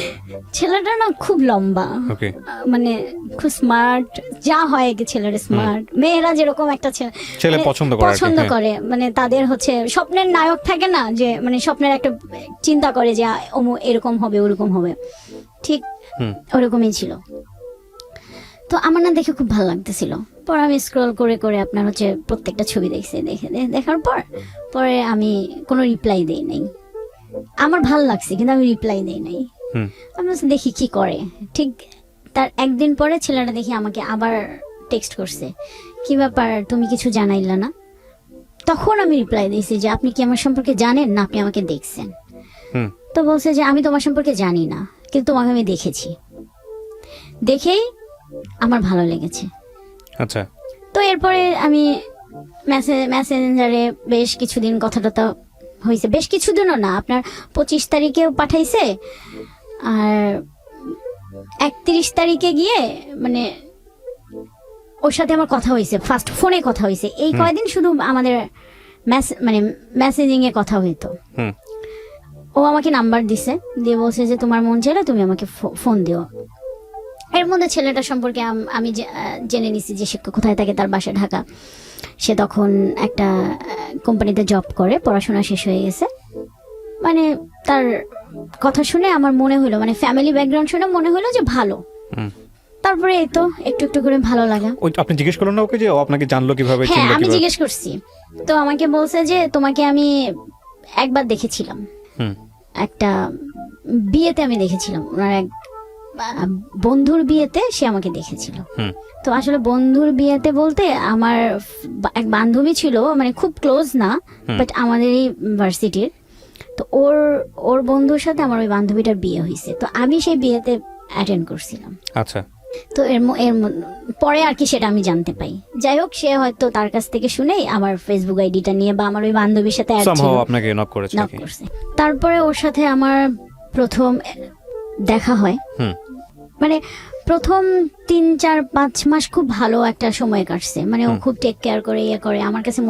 ছেলেটা না খুব লম্বা, ওকে মানে খুব স্মার্ট, যা হয় কি ছেলেরা স্মার্ট, মেয়েরা যেরকম একটা ছেলে মানে পছন্দ করে আর কি, পছন্দ হ্যাঁ। করে, মানে তাদের হচ্ছে স্বপ্নের নায়ক থাকে না, যে মানে স্বপ্নের একটা চিন্তা করে যে এরকম হবে ওরকম হবে, ঠিক হুম ওরকমই ছিল। তো আমার না দেখে খুব ভালো লাগতেছিল। পর আমি স্ক্রল করে করে আপনার হচ্ছে প্রত্যেকটা ছবি দেখছি, দেখার পর পরে আমি কোনো রিপ্লাই দেই নাই। আমার ভালো লাগছে কিন্তু আমি রিপ্লাই দেই নাই। হুম আমি বলছি দেখি কি করে। ঠিক তার একদিন পরে ছেলেটা দেখি আমাকে আবার টেক্সট করছে, কি ব্যাপার তুমি কিছু জানাইলা না? তখন আমি রিপ্লাই দিয়েছি যে আপনি কি আমার সম্পর্কে জানেন না আপনি আমাকে দেখছেন? হুম তো বলছে যে আমি তোমার সম্পর্কে জানি না কিন্তু তোমাকে আমি দেখেছি, দেখেই আমার ভালো লেগেছে। আচ্ছা তো এরপরে আমি মেসেঞ্জারে বেশ কিছুদিন কথা টথা হয়েছে, বেশ কিছুদিনও না, আপনার 25 তারিখেও পাঠাইছে আর 31 তারিখে গিয়ে মানে ওর সাথে আমার কথা হয়েছে, ফার্স্ট ফোনে কথা হয়েছে। এই কয়দিন শুধু আমাদের মানে মেসেজিং এ কথা হইতো। হুম ও আমাকে নাম্বার দিছে, দিয়ে বলছে যে তোমার মন চাইলে তুমি আমাকে ফোন দিও। এর মধ্যে ছেলেটা সম্পর্কে আমি জেনে নিছি যে সে কোথায় থাকে, তার বাসা ঢাকা। সে তখন একটা কোম্পানিতে জব করে, পড়াশোনা শেষ হয়ে গেছে। মানে তার কথা শুনে আমার মনে হলো, মানে ফ্যামিলি ব্যাকগ্রাউন্ড শুনে মনে হলো যে ভালো। হুম তারপরে এই তো একটু একটু করে ভালো লাগা। ওই আপনি জিজ্ঞেস করলেন না ওকে যে ও আপনাকে জানলো কিভাবে, হ্যাঁ চিনলো আমি কিভাবে? জিজ্ঞেস করছি, তো আমাকে বলছে যে তোমাকে আমি একবার দেখেছিলাম, হুম একটা বিয়েতে আমি দেখেছিলাম, ওনার এক বন্ধুর বিয়েতে সে আমাকে দেখেছিল। হুম তো আসলে বন্ধুর বিয়েতে বলতে আমার এক বান্ধবী ছিল, মানে খুব ক্লোজ না, বাট আমাদেরই ভার্সিটির। তো ওর বন্ধুর সাথে আমার ওই বান্ধবীটার বিয়ে হয়েছে, তো আমি সেই বিয়েতে অ্যাটেন্ড করছিলাম। আচ্ছা তো পরে আর কি সেটা আমি জানতে পাই। যাই হোক, সে হয়তো তার কাছ থেকে শুনেই আমার ফেসবুক আইডিটা নিয়ে বা আমার ওই বান্ধবীর সাথে অ্যাড ছিল, সামহাও আপনাকে নক করেছে নক নাকি? করছে। তারপরে ওর সাথে আমার প্রথম দেখা হয়, হুম মানে প্রথম 3-4-5 মাস খুব ভালো একটা সময় কাটছে, মানে ও খুব টেক কেয়ার করে ইয়ে করে। আমার কাছে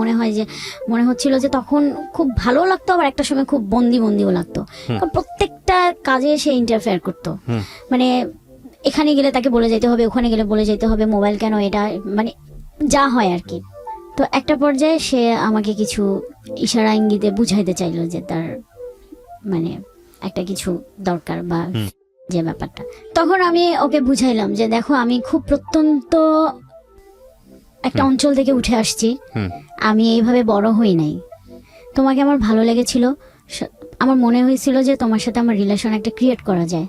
মনে হচ্ছিল যে তখন খুব ভালো লাগতো, আবার একটা সময় খুব বন্দিও লাগতো, কারণ প্রত্যেকটা কাজে সে ইন্টারফেয়ার করতো। হুম মানে এখানে গেলে তাকে বলে যেতে হবে, ওখানে গেলে বলে যেতে হবে, মোবাইল কেন, এটা মানে যা হয় আর কি। তো একটা পর্যায়ে সে আমাকে কিছু ইশারা ইঙ্গিতে বুঝাইতে চাইলো যে তার মানে একটা কিছু দরকার বা যে ব্যাপারটা। তখন আমি ওকে বুঝাইলাম যে দেখো আমি খুব প্রত্যন্ত একটা অঞ্চল থেকে উঠে আসছি, হুম আমি এইভাবে বড় হই নাই, তোমাকে আমার ভালো লেগেছিল, আমার মনে হয়েছিল যে তোমার সাথে আমার রিলেশন একটা ক্রিয়েট করা যায়,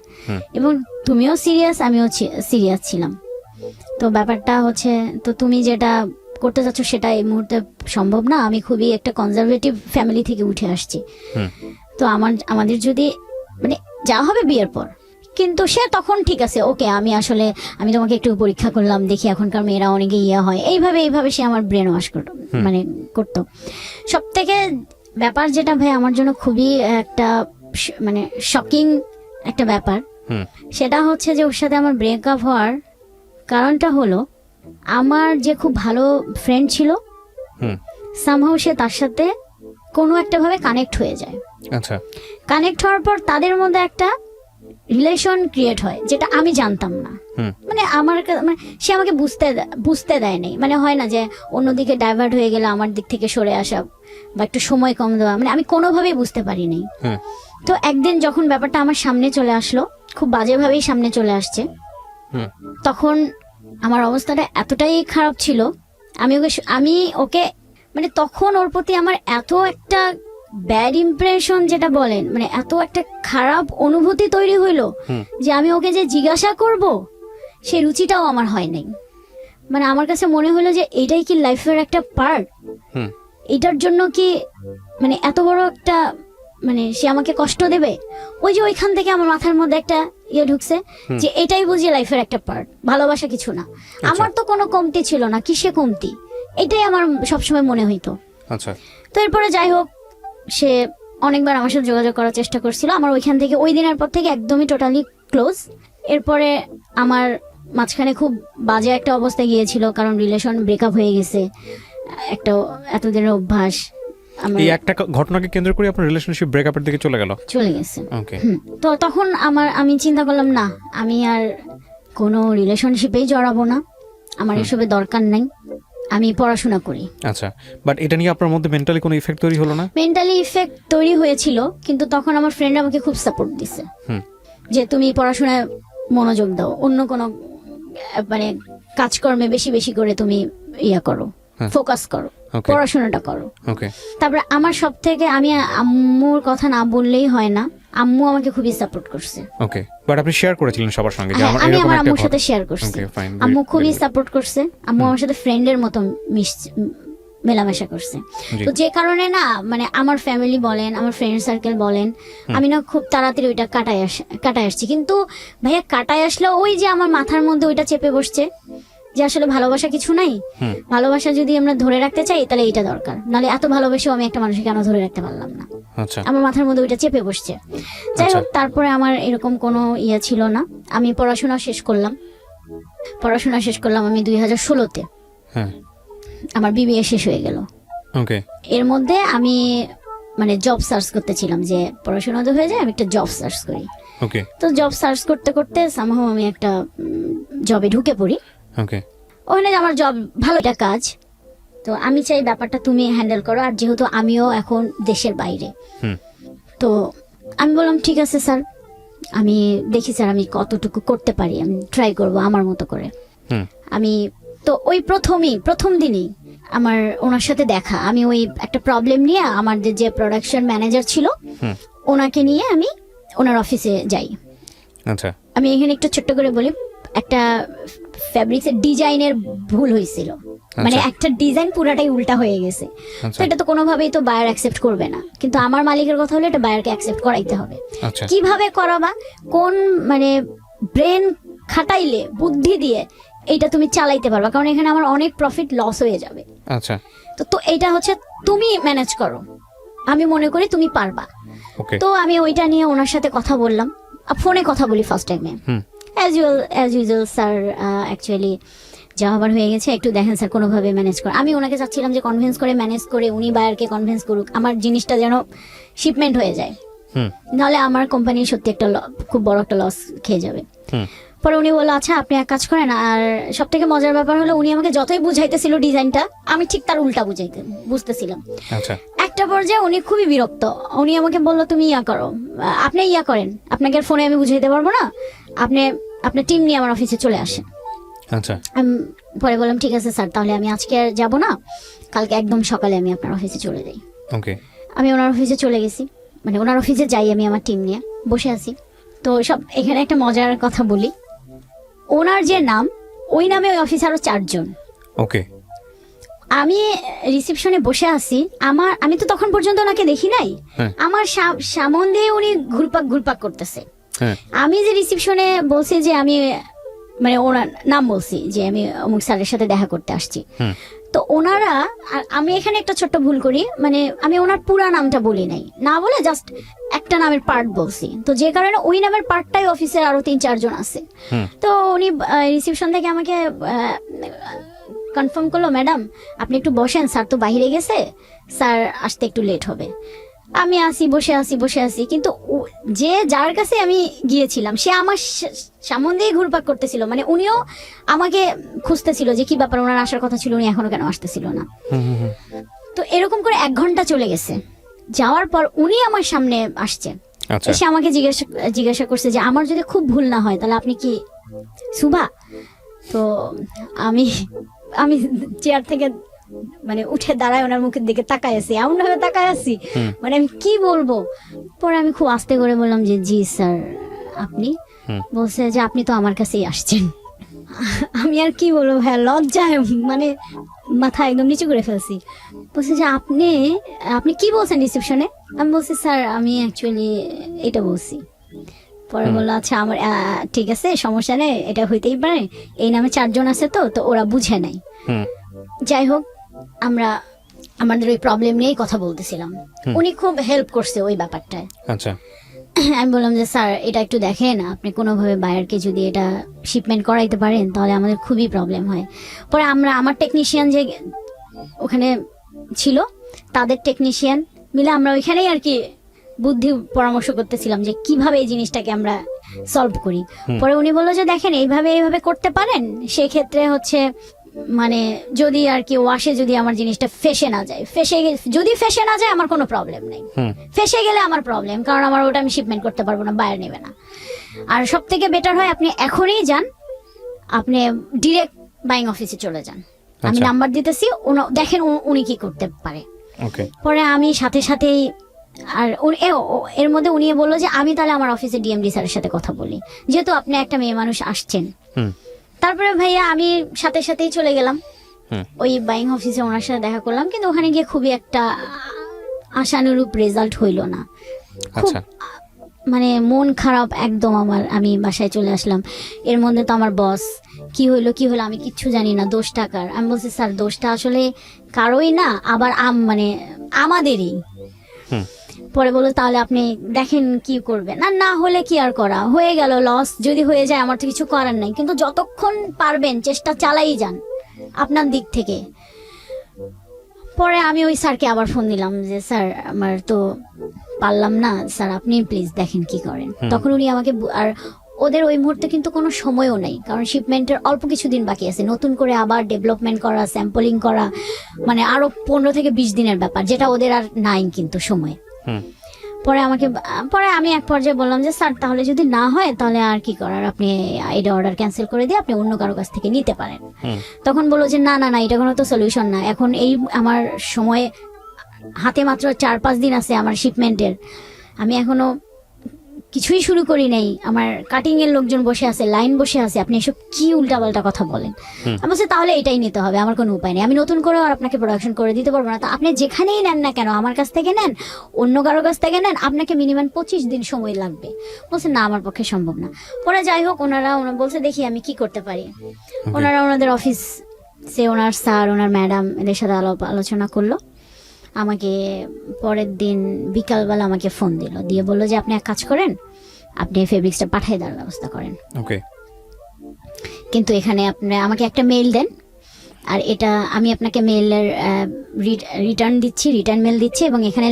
এবং তুমিও সিরিয়াস আমিও সিরিয়াস ছিলাম। তো ব্যাপারটা হচ্ছে, তো তুমি যেটা করতে চাচ্ছ সেটা এই মুহূর্তে সম্ভব না, আমি খুবই একটা কনজারভেটিভ ফ্যামিলি থেকে উঠে আসছি, তো আমাদের যদি মানে যা হবে বিয়ের পর। কিন্তু সে তখন ঠিক আছে, ওকে আমি তোমাকে একটু পরীক্ষা করলাম, দেখি এখনকার মেয়েরা অনেকে হয়, এইভাবে সে আমার ব্রেন ওয়াশ মানে করতো। সব থেকে ব্যাপার যেটা ভাই আমার জন্য খুবই একটা মানে শকিং একটা ব্যাপার, সেটা হচ্ছে যে ওর সাথে আমার ব্রেকআপ হওয়ার কারণটা হলো, আমার যে খুব ভালো ফ্রেন্ড ছিল সামহাউ সে তার সাথে কোনো একটা ভাবে কানেক্ট হয়ে যায়। আচ্ছা কানেক্ট হওয়ার পর তাদের মধ্যে একটা রিলেশন ক্রিয়েট হয়, যেটা আমি জানতাম না। মানে মানে সে আমাকে বুঝতে দেয় নাই, মানে হয় না যে অন্যদিকে ডাইভার্ট হয়ে গেলে আমার দিক থেকে সরে আসা বা একটু সময় কম দেওয়া, মানে আমি কোনোভাবেই বুঝতে পারি নাই। তো একদিন যখন ব্যাপারটা আমার সামনে চলে আসলো, খুব বাজেভাবেই সামনে চলে আসছে, তখন আমার অবস্থাটা এতটাই খারাপ ছিল, আমি ওকে মানে তখন ওর প্রতি আমার এত একটা ব্যাড ইমপ্রেশন যেটা বলেন, মানে এত একটা খারাপ অনুভূতি তৈরি হইলো যে আমি ওকে যে জিজ্ঞাসা করব সেই রুচিটাও আমার হয় নাই। মানে আমার কাছে মনে হলো যে এটাই কি লাইফের একটা পার্ট, এটার জন্য কি মানে এত বড় একটা মানে সে আমাকে কষ্ট দেবে। ওই যে ওইখান থেকে আমার মাথার মধ্যে একটা ঢুকছে যে এটাই বুঝি লাইফের একটা পার্ট, ভালোবাসা কিছু না। আমার তো কোনো কমতি ছিল না, কিসে কমতি, এটাই আমার সবসময় মনে হইতো। আচ্ছা তো এরপরে যাই হোক, সে অনেকবার আমার সাথে যোগাযোগ করার চেষ্টা করছিল, আমার ওইখান থেকে ওই দিনের পর থেকে একদমই টোটালি ক্লোজ। এরপরে আমার মাঝখানে খুব বাজে একটা অবস্থায় গিয়েছিল, কারণ রিলেশন ব্রেকআপ হয়ে গেছে, একটা এতদিনের অভ্যাস, এই একটা ঘটনাকে কেন্দ্র করে আপনার রিলেশনশিপ ব্রেকআপের দিকে চলে গেল। গেছে। ওকে। তো তখন আমি চিন্তা করলাম না, আমি আর কোনো রিলেশনশিপেই জড়াবো না, আমার এসবের দরকার নাই, আমি পড়াশোনা করি। আচ্ছা, বাট এটা নিয়ে আপনার মধ্যে মেন্টালি কোনো ইফেক্ট তৈরি হলো না? মেন্টালি ইফেক্ট তৈরি হয়েছিল, কিন্তু তখন আমার ফ্রেন্ড আমাকে খুব সাপোর্ট দিছে যে তুমি পড়াশোনায় মনোযোগ দাও, অন্য কোনো মানে কাজকর্মে বেশি বেশি করে তুমি ইয়া করো, ফোকাস করো, পড়াশোনাটা করো। ওকে। তারপরে আমার সব থেকে, আমি আম্মুর কথা না বললেই হয় না, আম্মু আমাকে খুবই সাপোর্ট করছে। ওকে, বাট আপনি শেয়ার করেছিলেন সবার সঙ্গে যে হ্যাঁ, আমার আমি এরকম আমার একটা আম্মুর সাথে শেয়ার করছি। ওকে, ফাইন। আম্মু খুবই সাপোর্ট করছে, আম্মু আমার সাথে ফ্রেন্ডের মতো মেলামেশা করছে। তো যে কারণে না মানে আমার ফ্যামিলি বলেন, আমার ফ্রেন্ড সার্কেল বলেন, আমি না খুব তাড়াতাড়ি ওইটা কাটায় আসছি। কিন্তু ভাইয়া কাটায় আসলে ওই যে আমার মাথার মধ্যে ওইটা চেপে বসছে যে আসলে ভালোবাসা কিছু নাই, ভালোবাসা যদি আমরা ধরে রাখতে চাই তাহলে এইটা দরকার, নাহলে এত ভালোবেসেও আমি একটা মানুষকে কেন ধরে রাখতে পারলাম না। আচ্ছা, আমার মাথার মধ্যে ওইটা চেপে বসছে। যাই হোক, তারপরে আমার এরকম কোনো ইয়ে ছিল না, আমি পড়াশোনা শেষ করলাম আমি 2016-তে। হ্যাঁ, আমার বিবিএ শেষ হয়ে গেল। ওকে। এর মধ্যে আমি মানে জব সার্চ করতেছিলাম যে পড়াশোনা তো হয়ে যায়, আমি একটা জব সার্চ করি। ওকে। তো জব সার্চ করতে করতে সামহাও আমি একটা জবে ঢুকে পড়ি। ওকে। ওখানে আমার জব ভালো একটা কাজ, তো আমি চাই ব্যাপারটা তুমি হ্যান্ডেল করো, আর যেহেতু আমিও এখন দেশের বাইরে, তো আমি বললাম ঠিক আছে স্যার, আমি দেখি স্যার আমি কতটুকু করতে পারি, আমি ট্রাই করব আমার মতো করে। আমি তো ওই প্রথম দিনই আমার ওনার সাথে দেখা, আমি ওই একটা প্রবলেম নিয়ে আমার যে প্রোডাকশন ম্যানেজার ছিল ওনাকে নিয়ে আমি ওনার অফিসে যাই। আচ্ছা, আমি এখানে একটু ছোট্ট করে বলি, একটা ফ্যাব্রিক্সের ডিজাইনের ভুল হয়েছিল, মানে একটা ডিজাইন পুরাটাই উল্টা হয়ে গেছে। তো এটা তো কোনোভাবেই তো বায়ার অ্যাকসেপ্ট করবে না, কিন্তু আমার মালিকের কথা হলো এটা বায়ারকে অ্যাকসেপ্ট করাইতে হবে। কিভাবে করাবা, কোন মানে ব্রেন খাটাইলে, বুদ্ধি দিয়ে এইটা তুমি চালাইতে পারবা, কারণ এখানে আমার অনেক প্রফিট লস হয়ে যাবে। আচ্ছা, তো এইটা হচ্ছে তুমি ম্যানেজ করো, আমি মনে করি তুমি পারবা। তো আমি ওইটা নিয়ে ওনার সাথে কথা বললাম, ফোনে কথা বলি ফার্স্ট টাইমে। অ্যাজ ইউজুয়াল স্যার, অ্যাকচুয়ালি যা হবার হয়ে গেছে, একটু দেখেন স্যার কোনোভাবে ম্যানেজ করে। আমি ওনাকে চাচ্ছিলাম যে কনভিন্স করে ম্যানেজ করে উনি বায়ারকে কনভিন্স করুক, আমার জিনিসটা যেন শিপমেন্ট হয়ে যায়, নাহলে আমার কোম্পানি সত্যি একটা খুব বড় একটা লস খেয়ে যাবে। পরে উনি বললো আচ্ছা আপনি এক কাজ করেন, আর সব থেকে মজার ব্যাপার হলো উনি আমাকে যতই বুঝাইতেছিল ডিজাইনটা, আমি ঠিক তার উল্টা বুঝতেছিলাম। একটা পর্যায়ে উনি খুবই বিরক্ত, উনি আমাকে বললো তুমি ইয়া করো, আপনি ইয়া করেন, আপনাকে ফোনে আমি বুঝাইতে পারবো না, আপনি আপনার টিম নিয়ে আমার অফিসে চলে আসেন। আচ্ছা, পরে বললাম ঠিক আছে স্যার, তাহলে আমি আজকে আর যাবো না, কালকে একদম সকালে আমি আপনার অফিসে চলে যাই। আমি ওনার অফিসে চলে গেছি, মানে ওনার অফিসে যাই, আমি আমার টিম নিয়ে বসে আছি। তো সব এখানে একটা মজার কথা বলি, ওনার যে নাম, ওই নামে ওই অফিসে আরো 4 জন। ওকে। আমি রিসেপশনে বসে আছি, আমি তো তখন পর্যন্ত ওনাকে দেখি নাই, আমার সামন দিয়ে উনি ঘুরপাক করতেছে। আমি যে রিসেপশনে বলছি যে আমি মানে ওনার নাম বলছি যে আমি অমুক স্যারের সাথে দেখা করতে আসছি, তো ওনারা, আমি এখানে একটা ছোট্ট ভুল করি, মানে আমি ওনার পুরা নামটা বলি নাই, না বলে জাস্ট একটা নামের পার্ট বলছি, তো যে কারণে ওই নামের পার্টটাই অফিসের আরো 3-4 জন আছে। তো উনি রিসেপশন থেকে আমাকে কনফার্ম করলো, ম্যাডাম আপনি একটু বসেন, স্যার তো বাইরে গেছে, স্যার আসতে একটু লেট হবে। আমি বসে আছি, কিন্তু যে যার কাছে আমি গিয়েছিলাম সে আমার সামন দিয়ে ঘুরপাক করতেছিল, মানে উনিও আমাকে খুঁজতেছিল যে কি ব্যাপার, ওনার আসার কথা ছিল, উনি এখনো কেন আসতেছিল না। তো এরকম করে 1 ঘন্টা চলে গেছে, যাওয়ার পর উনি আমার সামনে আসছে, এসে আমাকে জিজ্ঞাসা করছে যে আমার যদি খুব ভুল না হয় তাহলে আপনি কি সুভা? তো আমি চেয়ার থেকে মানে উঠে দাঁড়ায় ওনার মুখের দিকে তাকায় আছি, এমন ভাবে তাকায় আছি, মানে আমি কি বলবো। পরে আমি খুব আস্তে করে বললাম যে জি স্যার আপনি। বলছে যে আপনি তো আমার কাছেই আসছেন। আমি আর কি বলবো ভাইয়া, লজ্জায় মানে মাথা একদম নিচু করে ফেলছি। বলছে যে আপনি কি বলছেন রিসেপশনে? আমি বলছি স্যার আমি অ্যাকচুয়ালি এটা বলছি। পরে বললো আচ্ছা আমার ঠিক আছে, সমস্যা নেই, এটা হইতেই পারে, এই নামে 4 জন আছে, তো ওরা বুঝে নাই। যাই হোক, আমরা আমাদের ওই প্রবলেম নিয়েই কথা বলতেছিলাম, উনি খুব হেল্প করছে ওই ব্যাপারটায়। আচ্ছা, আমি বললাম যে স্যার এটা একটু দেখেন, আপনি কোনোভাবে বায়ারকে যদি এটা শিপমেন্ট করাইতে পারেন তাহলে আমাদের খুবই প্রবলেম হয়। পরে আমার টেকনিশিয়ান যে ওখানে ছিল তাদের টেকনিশিয়ান মিলে আমরা ওইখানেই আর কি বুদ্ধি পরামর্শ করতেছিলাম যে কিভাবে এই জিনিসটাকে আমরা সলভ করি। পরে উনি বললো যে দেখেন এইভাবে করতে পারেন, সেক্ষেত্রে হচ্ছে মানে যদি আর কি ওয়াশে যদি আমার জিনিসটা ফেসে না যায়, যদি ফেসে না যায় আমার কোনো প্রবলেম নেই, ফেসে গেলে আমার প্রবলেম, কারণ আমার ওটা আমি শিপমেন্ট করতে পারবো না, বায়ার নেবে না। আর সব থেকে বেটার হয় আপনি এখনই যান, আপনি ডিরেক্ট বাইং অফিসে চলে যান, আমি নাম্বার দিতেছি, দেখেন উনি কি করতে পারে। পরে আমি সাথে সাথেই আর এর মধ্যে উনি বললো যে আমি তাহলে আমার অফিসে ডিএমডি স্যারের সাথে কথা বলি, যেহেতু আপনি একটা মেয়ে মানুষ আসছেন। তারপরে ভাইয়া আমি সাথে সাথেই চলে গেলাম ওই বাইং অফিসে, ওনার সাথে দেখা করলাম, কিন্তু ওখানে গিয়ে খুবই একটা আশানুরূপ রেজাল্ট হইল না। খুব মানে মন খারাপ একদম আমার, আমি বাসায় চলে আসলাম। এর মধ্যে তো আমার বস কি হইলো আমি কিচ্ছু জানি না, দোষটা কার? আমি বলছি স্যার দোষটা আসলে কারোই না, আবার মানে আমাদেরই। পরে বললো তাহলে আপনি দেখেন কি করবেন, না হলে কি আর করা, হয়ে গেল, লস যদি হয়ে যায় আমার তো কিছু করার নাই, কিন্তু যতক্ষণ পারবেন চেষ্টা চালাই যান আপনার দিক থেকে। পরে আমি ওই স্যারকে আবার ফোন দিলাম যে স্যার আমার তো পারলাম না, স্যার আপনি প্লিজ দেখেন কি করেন। তখন উনি আমাকে, আর ওদের ওই মুহূর্তে কিন্তু কোনো সময়ও নেই, কারণ শিপমেন্টের অল্প কিছুদিন বাকি আছে, নতুন করে আবার ডেভেলপমেন্ট করা, স্যাম্পলিং করা, মানে আরো 15 থেকে 20 দিনের ব্যাপার, যেটা ওদের আর নাই কিন্তু সময়। পরে আমি এক পর্যায়ে বললাম যে স্যার তাহলে যদি না হয় তাহলে আর কি করার, আপনি এটা অর্ডার ক্যান্সেল করে দিয়ে আপনি অন্য কারো কাছ থেকে নিতে পারেন। তখন বললো যে না এটা কোনো তো সলিউশন না, এখন এই আমার সময় হাতে মাত্র 4-5 দিন আছে আমার শিপমেন্টের, আমি এখনো কিছুই শুরু করি নাই, আমার কাটিং এর লোকজন বসে আছে, লাইন বসে আছে, আপনি এসব কি উল্টাপাল্টা কথা বলেন। আমি বলছি তাহলে এটাই নিতে হবে, আমার কোনো উপায় নেই, আমি নতুন করে আর আপনাকে প্রোডাকশন করে দিতে পারবো না, তা আপনি যেখানেই নেন না কেন, আমার কাছ থেকে নেন, অন্য কারো কাছ থেকে নেন, আপনাকে মিনিমাম 25 দিন সময় লাগবে। বলছে না আমার পক্ষে সম্ভব না। পরে যাই হোক ওনারা বলছে দেখি আমি কি করতে পারি। ওনারা ওনাদের অফিসে ওনার স্যার, ওনার ম্যাডাম এদের সাথে আলোচনা করলো। আমাকে পরের দিন বিকালবেলা আমাকে ফোন দিয়ে বললো যে আপনি এক কাজ করেন, আপনি ফেব্রিক্সটা পাঠিয়ে দেওয়ার ব্যবস্থা করেন, কিন্তু এখানে আপনি আমাকে একটা মেইল দেন, আর এটা আমি আপনাকে মেইলের রিটার্ন মেইল দিচ্ছি, এবং এখানে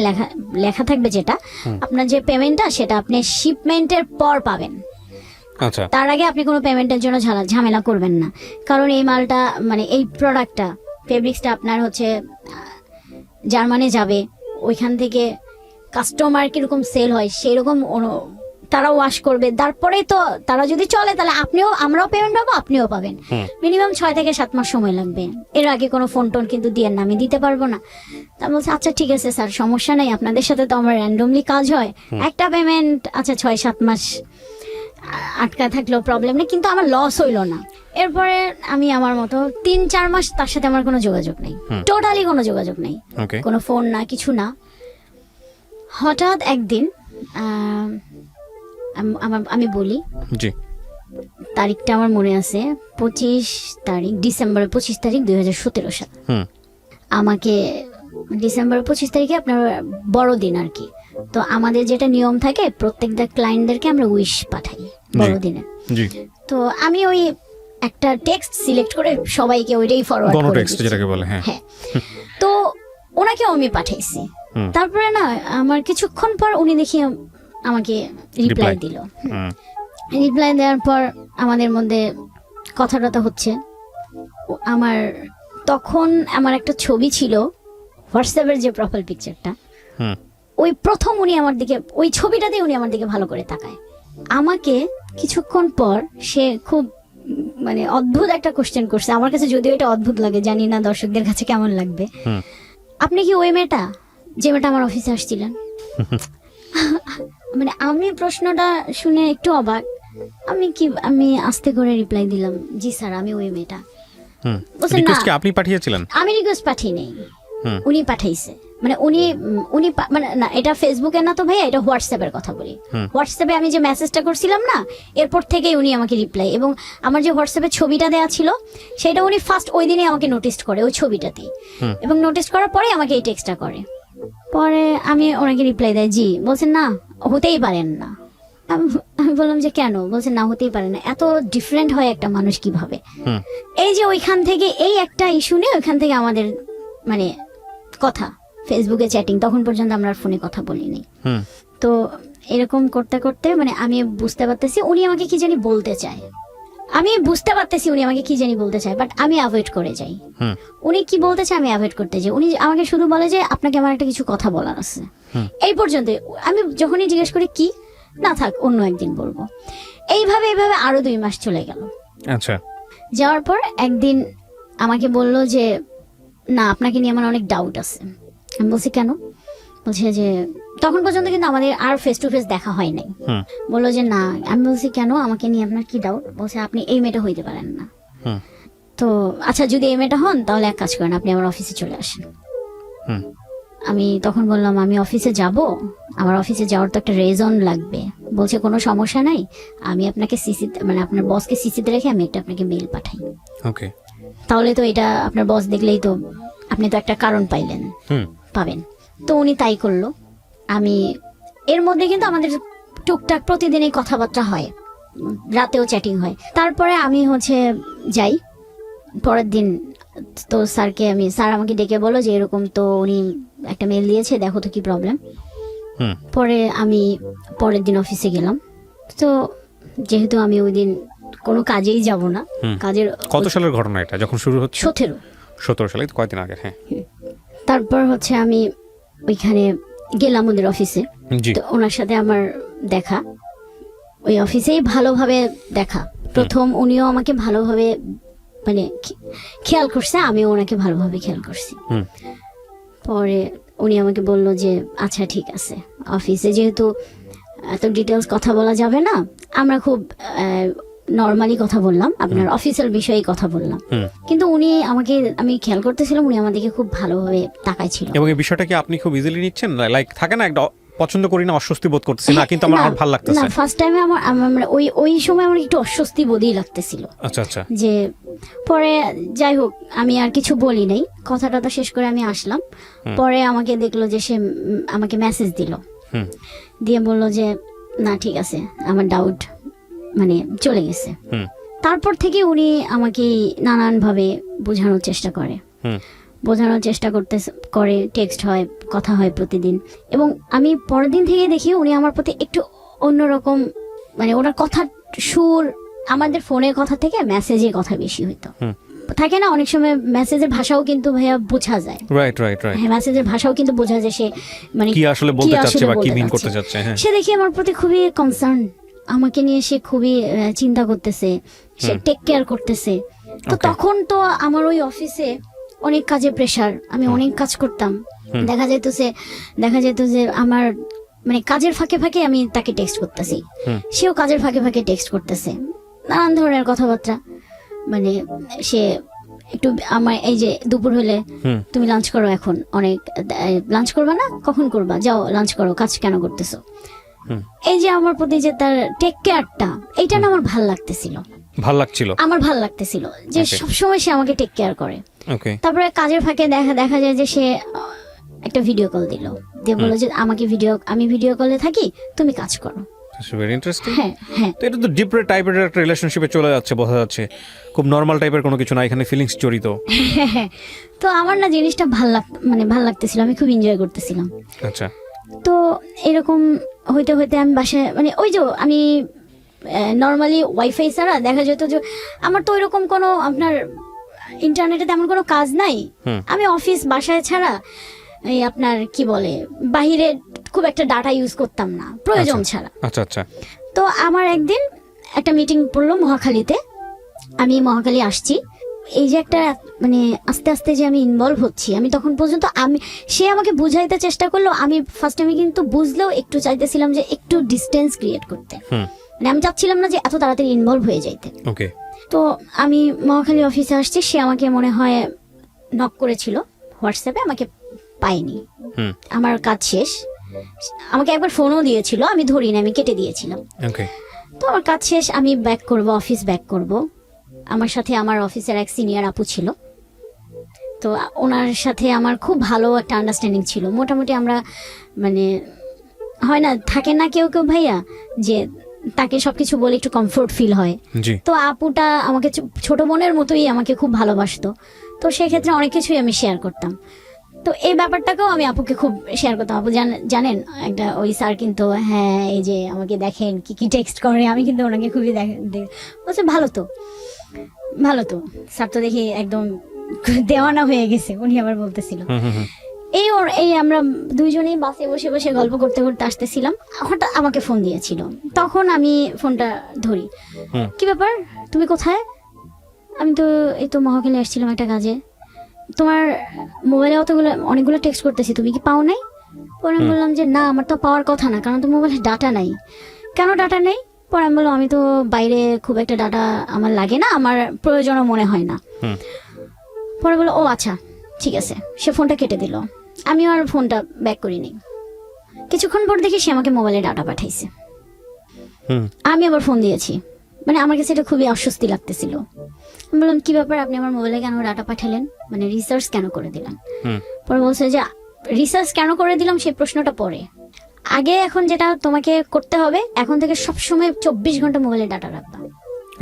লেখা থাকবে যেটা আপনার যে পেমেন্টটা সেটা আপনি শিপমেন্টের পর পাবেন, তার আগে আপনি কোনো পেমেন্টের জন্য ঝামেলা করবেন না, কারণ এই মালটা মানে এই প্রোডাক্টটা ফেব্রিক্সটা আপনার হচ্ছে জার্মানি যাবে, ওইখান থেকে কাস্টমার কিরকম সেল হয় সেরকম তারা ওয়াশ করবে, তারপরে তো তারা যদি চলে তাহলে আমরাও পেমেন্ট পাবো, আপনিও পাবেন। মিনিমাম 6 থেকে 7 মাস সময় লাগবে, এর আগে কোনো ফোন টোন কিন্তু দিয়ে না, আমি দিতে পারবো না। তা বলছে আচ্ছা ঠিক আছে স্যার সমস্যা নেই, আপনাদের সাথে তো আমার র্যান্ডমলি কাজ হয়, একটা পেমেন্ট আচ্ছা 6-7 মাস আটকা থাকলেও প্রবলেম নেই, কিন্তু আমার লস হইলো না। এরপরে আমি আমার মতো 3-4 মাস তার সাথে আমার কোনো যোগাযোগ নেই, টোটালি কোনো যোগাযোগ নেই, কোনো ফোন না কিছু না। হঠাৎ একদিন আমি বলি তারিখটা আমার মনে আছে, 25 তারিখ ডিসেম্বরের 25 তারিখ 2017 সাল। আমাকে ডিসেম্বরের 25 তারিখে আপনার বড়দিন আর কি, তো আমাদের যেটা নিয়ম থাকে প্রত্যেকটা ক্লায়েন্টদেরকে আমরা উইশ পাঠাই বড়দিনে, তো আমি ওই একটা টেক্সট সিলেক্ট করে সবাইকে ওইটাই ফরওয়ার্ড করে দিই। হ্যাঁ, তো ওনাকেও আমি পাঠাইছি। তারপরে না আমার কিছুক্ষণ পর উনি দেখি আমাকে রিপ্লাই দিল। রিপ্লাই দেওয়ার পর আমাদের মধ্যে কথা হচ্ছে। তখন আমার একটা ছবি ছিল হোয়াটসঅ্যাপের যে প্রোফাইল পিকচারটা, ওই প্রথম উনি আমার দিকে, ওই ছবিটাতে উনি আমার দিকে ভালো করে তাকায়। আমাকে কিছুক্ষণ পর সে খুব মানে অদ্ভুত একটা কোশ্চেন করছে, আমার কাছে যদিও এটা অদ্ভুত লাগে, জানি না দর্শকদের কাছে কেমন লাগবে। আপনি কি ওই মেয়েটা যে মেয়েটা আমার অফিসে আসছিলেন? মানে আমি প্রশ্নটা শুনে একটু অবাক, আমি আস্তে করে রিপ্লাই দিলাম জি স্যার আমি ওই মেয়েটা। আপনি পাঠিয়েছিলেন? আমি রিকোয়েস্ট পাঠিয়ে নেই, উনি পাঠাইছে। মানে উনি মানে না, এটা ফেসবুকে না তো ভাইয়া, এটা হোয়াটসঅ্যাপের কথা বলি। হোয়াটসঅ্যাপে আমি যে মেসেজটা করছিলাম না, এরপর থেকেই উনি আমাকে রিপ্লাই, এবং আমার যে হোয়াটসঅ্যাপে ছবিটা দেওয়া ছিল সেটা উনি ফার্স্ট ওই দিনই আমাকে নোটিস করে ওই ছবিটাতেই, এবং নোটিস করার পরে আমাকে এই টেক্সটটা করে। পরে আমি ওনাকে রিপ্লাই দেয় জি, বলছেন না হতেই পারেন না। আমি বললাম যে কেন? বলছেন না হতেই পারে না, এত ডিফারেন্ট হয় একটা মানুষ কিভাবে। এই যে ওইখান থেকে এই একটা ইস্যু নিয়ে ওইখান থেকে আমাদের মানে কথা ফেসবুকে চ্যাটিং, তখন পর্যন্ত আমরা ফোনে কথা বলিনি। তো এরকম করতে করতে মানে আমি বুঝতে পারতেছি উনি আমাকে কি জানি বলতে চায়, বাট আমি অ্যাভয়েড করে যাই। উনি কি বলতে চায় আমি অ্যাভয়েড করতে যাই। উনি আমাকে শুধু বলে যে আপনাকে আমার একটা কিছু কথা বলার আছে, এই পর্যন্ত। আমি যখনই জিজ্ঞেস করি কি, না থাক অন্য একদিন বলবো। এইভাবে আরো 2 মাস চলে গেল। আচ্ছা। যাওয়ার পর একদিন আমাকে বলল যে না, আপনাকে নিয়ে আমার অনেক ডাউট আছে। আমি বলছি কেন? বলছে যে তখন পর্যন্ত কিন্তু আমাদের আর ফেস টু ফেস দেখা হয় নাই। বললো যে না। আমি বলছি কেন, আমাকে নিয়ে আপনার কি ডাউট? বলছে আপনি এই মেয়েটা হইতে পারেন না। তো আচ্ছা, যদি এই মেয়েটা হন তাহলে এক কাজ করেন, আপনি আমার অফিসে চলে আসেন। আমি তখন বললাম আমি অফিসে যাব, আমার অফিসে যাওয়ার তো একটা রিজন লাগবে। বলছে কোনো সমস্যা নাই, আমি আপনাকে মানে আপনার বসকে সিসিতে রেখে আমি একটা আপনাকে মেইল পাঠাই। ওকে। তাহলে তো এটা আপনার বস দেখলেই তো আপনি তো একটা কারণ পাবেন। তো উনি তাই করলো। আমি এর মধ্যে কিন্তু আমাদের টুকটাক প্রতিদিনই কথাবার্তা হয়, রাতেও চ্যাটিং হয়। তারপরে আমি যাই পরের দিন। তো স্যার আমাকে ডেকে বলো যে এরকম তো উনি একটা মেল দিয়েছে, দেখো তো কি প্রবলেম। পরে আমি পরের দিন অফিসে গেলাম। তো যেহেতু আমি ওই দিন কোনো কাজেই যাব না, কাজের। কত সালের ঘটনা এটা যখন শুরু হচ্ছে? 17 সালে, তো কয়েকদিন আগে। হ্যাঁ। তারপর আমি ওইখানে গেলাম ওদের অফিসে। তো ওনার সাথে আমার দেখা, ওই অফিসেই ভালোভাবে দেখা। প্রথম উনিও আমাকে ভালোভাবে মানে খেয়াল করছে, আমিও ওনাকে ভালোভাবে খেয়াল করছি। পরে উনি আমাকে বললো যে আচ্ছা ঠিক আছে, অফিসে যেহেতু এত ডিটেলস কথা বলা যাবে না, আমরা খুব নর্মালি কথা বললাম, আপনার অফিসিয়াল বিষয়ে কথা বললাম। কিন্তু উনি আমি খেয়াল করতেছিলাম উনি আমাদেরকে খুব ভালোভাবে তাকাইছিল। এবং এই বিষয়টা কি আপনি খুব ইজিলি নিচ্ছেন? লাইক থাকে না একটা পছন্দ করি না, অস্বস্তি বোধ করতেছি না, কিন্তু আমার ভালো লাগতেছে। না, ফার্স্ট টাইমে আমার ওই সময় আমার একটু অস্বস্তি বোধই লাগতেছিল। আচ্ছা আচ্ছা। যে পরে যাই হোক আমি আর কিছু বলি নাই, কথাটা তো শেষ করে আমি আসলাম। পরে আমাকে দেখলো যে সে আমাকে মেসেজ দিল, দিয়ে বলল যে না ঠিক আছে, আমার ডাউট মানে চলে গেছে। তারপর থেকে উনি আমাকে নানানভাবে বোঝানোর চেষ্টা করে, টেক্সট হয়, কথা হয় প্রতিদিন। এবং আমি পরের দিন থেকে দেখি উনি আমার প্রতি একটু অন্যরকম, মানে ওনার কথার সুর আমাদের ফোনের কথা থেকে মেসেজের কথা বেশি হইতো। থাকে না অনেক সময় মেসেজের ভাষাও কিন্তু ভাইয়া বোঝা যায়। রাইট। হ্যাঁ, মেসেজের ভাষাও কিন্তু বোঝা যায় সে মানে কি আসলে বলতে চাচ্ছে বা কি মিন করতে চাচ্ছে। হ্যাঁ, সে দেখি আমার প্রতি খুবই কনসার্ন, আমাকে নিয়ে সে খুবই চিন্তা করতেছে, সে টেক কেয়ার করতেছে। তো তখন তো আমার ওই অফিসে অনেক কাজের প্রেসার, আমি অনেক কাজ করতাম। দেখা যেত যে আমার মানে কাজের ফাঁকে ফাঁকে আমি তাকে টেক্সট করতেছি, সেও কাজের ফাঁকে ফাঁকে টেক্সট করতেছে, নানান ধরনের কথাবার্তা। মানে সে একটু আমার এই যে দুপুর হলে তুমি লাঞ্চ করো, এখন অনেক লাঞ্চ করবা না, কখন করবা, যাও লাঞ্চ করো, কাজ কেন করতেছো। এই যে আমার প্রতি যে তার টেক কেয়ারটা, এইটা না আমার ভাল লাগতেছিল যে সবসময় সে আমাকে টেক কেয়ার করে। তারপরে কাজের ফাঁকে দেখা যায় যে সে একটা ভিডিও কল দিল, দিয়ে বললো যে আমি ভিডিও কলে থাকি, তুমি কাজ করো। Very interesting. হ্যাঁ, তো এটা তো ডিপ টাইপের একটা রিলেশনশিপে চলে যাচ্ছে, বোঝা যাচ্ছে খুব নরমাল টাইপের কোনো কিছু না, এখানে ফিলিংস জড়িত। তো আমার না জিনিসটা ভাল লাগতেছিল, আমি খুব এনজয় করতেছিলাম। আচ্ছা। তো এরকম হইতে আমি বাসায় মানে ওই যে আমি নর্মালি ওয়াইফাই ছাড়া দেখা যেত যে আমার তো ওইরকম কোনো আপনার ইন্টারনেটে তেমন কোনো কাজ নাই। আমি অফিস বাসায় ছাড়া এই আপনার কি বলে বাহিরে খুব একটা ডাটা ইউজ করতাম না প্রয়োজন ছাড়া। আচ্ছা। তো আমার একদিন একটা মিটিং পড়লো মহাখালীতে, আমি মহাখালী আসছি। এই যে একটা মানে আস্তে আস্তে যে আমি ইনভলভ হচ্ছি, আমি তখন পর্যন্ত সে আমাকে বুঝাইতে চেষ্টা করলো, আমি ফার্স্ট টাইমে কিন্তু বুঝলেও একটু চাইতেছিলাম যে একটু ডিস্টেন্স ক্রিয়েট করতে, মানে আমি চাচ্ছিলাম না যে এত তাড়াতাড়ি ইনভলভ হয়ে যাইতে। তো আমি মহাখালী অফিসে আসছি, সে আমাকে মনে হয় নক করেছিল হোয়াটসঅ্যাপে, আমাকে পাইনি, আমার কাজ শেষ। আমাকে একবার ফোনও দিয়েছিল, আমি ধরিনি, আমি কেটে দিয়েছিলাম। তো আমার কাজ শেষ, আমি অফিস ব্যাক করব। আমার সাথে আমার অফিসের এক সিনিয়র আপু ছিল, তো ওনার সাথে আমার খুব ভালো একটা আন্ডারস্ট্যান্ডিং ছিল। মোটামুটি আমরা মানে হয় না, থাকে না কেউ ভাইয়া যে তাকে সবকিছু বলে একটু কমফোর্ট ফিল হয়। তো আপুটা আমাকে ছোট বোনের মতোই আমাকে খুব ভালোবাসতো, তো সেক্ষেত্রে অনেক কিছুই আমি শেয়ার করতাম। তো এই ব্যাপারটাকেও আমি আপুকে খুব শেয়ার করতাম। আপু জানেন একটা ওই স্যার কিন্তু, হ্যাঁ এই যে আমাকে দেখেন কি কি টেক্সট করে, আমি কিন্তু ওনাকে খুবই বলছে ভালো তো স্যার তো দেখি একদম দেওয়ানা হয়ে গেছে, উনি আবার বলতেছিল। এই আমরা দুইজনেই বাসে বসে বসে গল্প করতে করতে আসতেছিলাম, হঠাৎ আমাকে ফোন দিয়েছিল। তখন আমি ফোনটা ধরি, কি ব্যাপার তুমি কোথায়? আমি তো এই তো মহাখালী আসছিলাম একটা কাজে, তোমার মোবাইলে অনেকগুলো টেক্সট করতেছি, তুমি কি পাও নাই? পরে আমি বললাম যে না, আমার তো পাওয়ার কথা না, কারণ তো মোবাইলে ডাটা নাই। কেন ডাটা নেই? পরে আমি বললাম আমি তো বাইরে খুব একটা ডাটা আমার লাগে না, আমার প্রয়োজনও মনে হয় না। পরে বললো ও আচ্ছা ঠিক আছে, সে ফোনটা কেটে দিল। আমি আর ফোনটা ব্যাক করিনি। কিছুক্ষণ পর দেখি সে আমাকে মোবাইলে ডাটা পাঠাইছে। আমি আবার ফোন দিয়েছি, মানে আমার কাছে এটা খুবই অস্বস্তি লাগতেছিল। আমি বললাম কি ব্যাপার, আপনি আমার মোবাইলে কেন ডাটা পাঠালেন, মানে রিসার্চ কেন করে দিলেন? পরে বলছে যে রিসার্চ কেন করে দিলাম সেই প্রশ্নটা পরে, আগে এখন যেটা তোমাকে করতে হবে, এখন থেকে সবসময় 24 ঘন্টা মোবাইলে ডাটা রাখবা।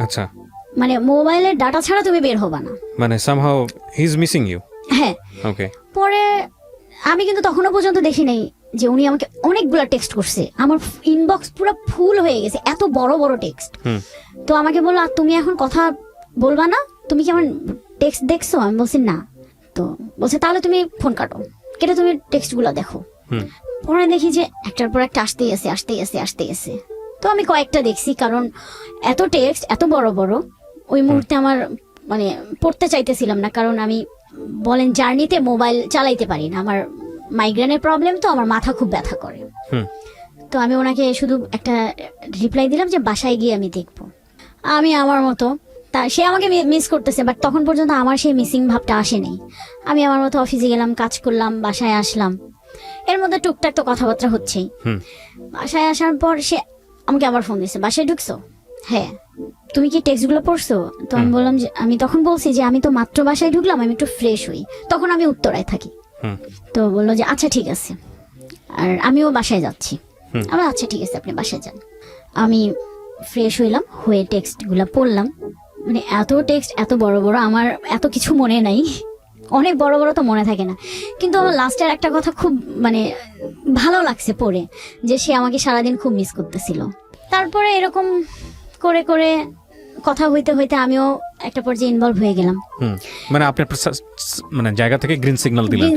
আচ্ছা, মানে মোবাইলের ডাটা ছাড়া তুমি বের হবা না, মানে somehow he is missing you. হ্যাঁ ওকে। পরে আমি কিন্তু তখনও পর্যন্ত দেখি নাই যে উনি আমাকে অনেকগুলা টেক্সট করছে, আমার ইনবক্স পুরো ফুল হয়ে গেছে, এত বড় বড় টেক্সট। তো আমাকে বললো আর তুমি এখন কথা বলবা না, তুমি কি আমার টেক্সট দেখছো? আমি বলছি না। তো বলছে তাহলে তুমি ফোন কাটো, কেটে তুমি টেক্সট গুলা দেখো। পরে দেখি যে একটার পর একটা আসতেই আছে। তো আমি কয়েকটা দেখছি, কারণ এত টেক্সট এত বড় বড় ওই মুহূর্তে আমার মানে পড়তে চাইতেছিলাম না, কারণ আমি বলেন জার্নিতে মোবাইল চালাইতে পারি না, আমার মাইগ্রেনের প্রবলেম, তো আমার মাথা খুব ব্যথা করে। তো আমি ওনাকে শুধু একটা রিপ্লাই দিলাম যে বাসায় গিয়ে আমি দেখবো। আমি আমার মতো, তা সে আমাকে মিস করতেছে, বাট তখন পর্যন্ত আমার সেই মিসিং ভাবটা আসেনি। আমি আমার মতো অফিসে গেলাম, কাজ করলাম, বাসায় আসলাম, এর মধ্যে টুকটাক তো কথাবার্তা হচ্ছেই। বাসায় আসার পর সে আমাকে আবার ফোন দিচ্ছে, বাসায় ঢুকছো? হ্যাঁ। তুমি কি টেক্সটগুলো পড়ছো? তো আমি বললাম যে আমি তখন বলছি যে আমি তো মাত্র বাসায় ঢুকলাম, আমি একটু ফ্রেশ হই, তখন আমি উত্তরায় থাকি। তো বললো যে আচ্ছা ঠিক আছে, আর আমিও বাসায় যাচ্ছি। আমি আচ্ছা ঠিক আছে আপনি বাসায় যান। আমি ফ্রেশ হইলাম, হয়ে টেক্সটগুলো পড়লাম, মানে এত টেক্সট এত বড় বড়, আমার এত কিছু মনে নাই, অনেক বড় বড় তো মনে থাকে না, কিন্তু আমার লাস্টের একটা কথা খুব মানে ভালো লাগছে পড়ে, যে সে আমাকে সারাদিন খুব মিস করতেছিল। তারপরে এরকম করে করে কথা হইতে হইতে আমিও একটা পর্যায়ে ইনভলভ হয়ে গেলাম। মানে আপনি মানে জায়গা থেকে গ্রিন সিগন্যাল দিলেন।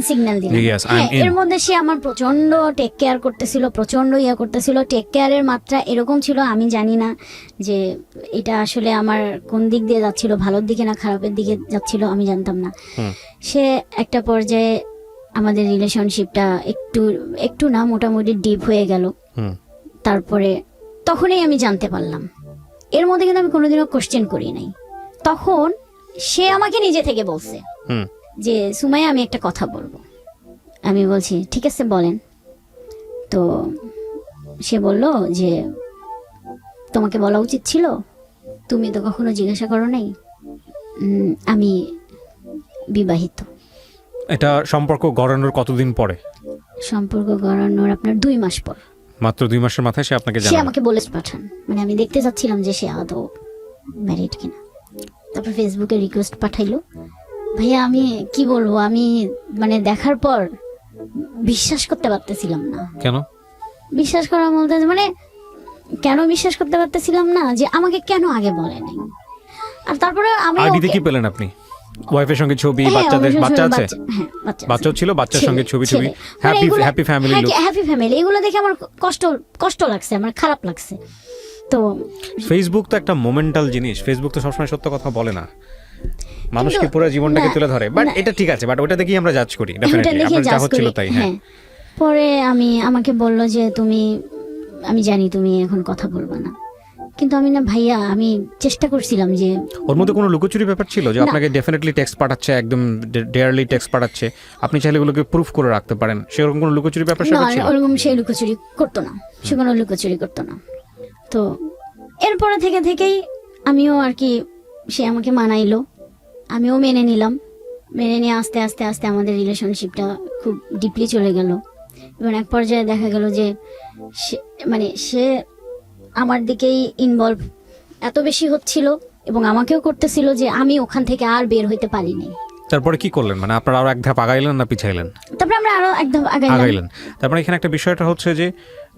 এর মধ্যে সে আমার প্রচন্ড টেক কেয়ার করতেছিল, প্রচন্ড করতেছিল। টেক কেয়ারের মাত্রা এরকম ছিল, আমি জানি না যে এটা আসলে আমার কোন দিক দিয়ে যাচ্ছিল, ভালোর দিকে না খারাপের দিকে যাচ্ছিল, আমি জানতাম না। সে একটা পর্যায়ে আমাদের রিলেশনশিপটা একটু না মোটামুটি ডিপ হয়ে গেল। তারপরে তখনই আমি জানতে পারলাম, এর মধ্যে কিন্তু আমি কোনোদিনও কোশ্চেন করি নাই। তখন সে আমাকে নিজে থেকে বলছে যে সুমাইয়া আমি একটা কথা বলবো। আমি বলছি ঠিক আছে বলেন। তো সে বলল যে তোমাকে বলা উচিত ছিল, তুমি তো কখনো জিজ্ঞাসা করো নাই আমি বিবাহিত। এটা সম্পর্ক গড়ানোর কতদিন পরে? সম্পর্ক গড়ানোর আপনার 2 মাস পর, মাত্র 2 মাসের মাথায় সে আপনাকে সে আমাকে বলে পাঠান। মানে আমি দেখতে চাচ্ছিলাম যে সে আদৌ ম্যারিড কিনা। তারপর ফেসবুকে রিকোয়েস্ট পাঠাইলো। ভাইয়া আমি কি বলবো, আমি মানে দেখার পর বিশ্বাস করতে পারতেছিলাম না। কেন বিশ্বাস করা বলতে মানে কেন বিশ্বাস করতে পারতেছিলাম না যে আমাকে কেন আগে বলে নাই। আর তারপরে আমি আইডিতে কি পেলেন আপনি? ওয়াইফের সঙ্গে ছবি, বাচ্চাদের বাচ্চা আছে? হ্যাঁ বাচ্চাও ছিল, বাচ্চার সঙ্গে ছবি happy family look. Happy family, এগুলো দেখে আমার কষ্ট লাগছে, আমার খারাপ লাগছে। তো ফেসবুক তো একটা মোমেন্টাল জিনিস, ফেসবুক তো সবসময় সত্য কথা বলে না, মানুষকে পুরো জীবনটাকে তুলে ধরে। বাট এটা ঠিক আছে, বাট ওটা দেখেই আমরা জাজ করি ডেফিনেটলি, আপনার যা হচ্ছিল তাই। হ্যাঁ। পরে আমাকে বললো যে আমি জানি তুমি এখন কথা বলবা না, কিন্তু আমি না ভাইয়া, আমি চেষ্টা করছিলাম যে। ওর মধ্যে কোনো লুকোচুরি ব্যাপার ছিল যে আপনাকে ডেফিনেটলি টেক্সট পাঠাচ্ছে, একদম ডেয়ারলি টেক্সট পাঠাচ্ছে, আপনি চাইলে এগুলোকে প্রুফ করে রাখতে পারেন, সেরকম কোনো লুকোচুরি ব্যাপার ছিল? ওরকম সে লুকোচুরি করতো না, সে কোনো লুকোচুরি করতো না। তো এরপরে থেকেই আমিও আর কি, সে আমাকে মানাইলো, আমিও মেনে নিলাম। মেনে নিয়ে আস্তে আস্তে আস্তে আমাদের রিলেশনশিপটা খুব ডিপলি চলে গেল। এবং এক পর্যায়ে দেখা গেল যে সে আমার দিকেই ইনভলভ এত বেশি হচ্ছিল এবং আমাকেও করতেছিল যে আমি ওখান থেকে আর বের হইতে পারিনি। তারপরে কি করলেন, মানে আপনারা আরো এক ধাপ আগাইলেন না পিছাইলেন? তারপরে আমরা আরো একদম আগাইলেন। তারপরে এখানে একটা বিষয়টা হচ্ছে যে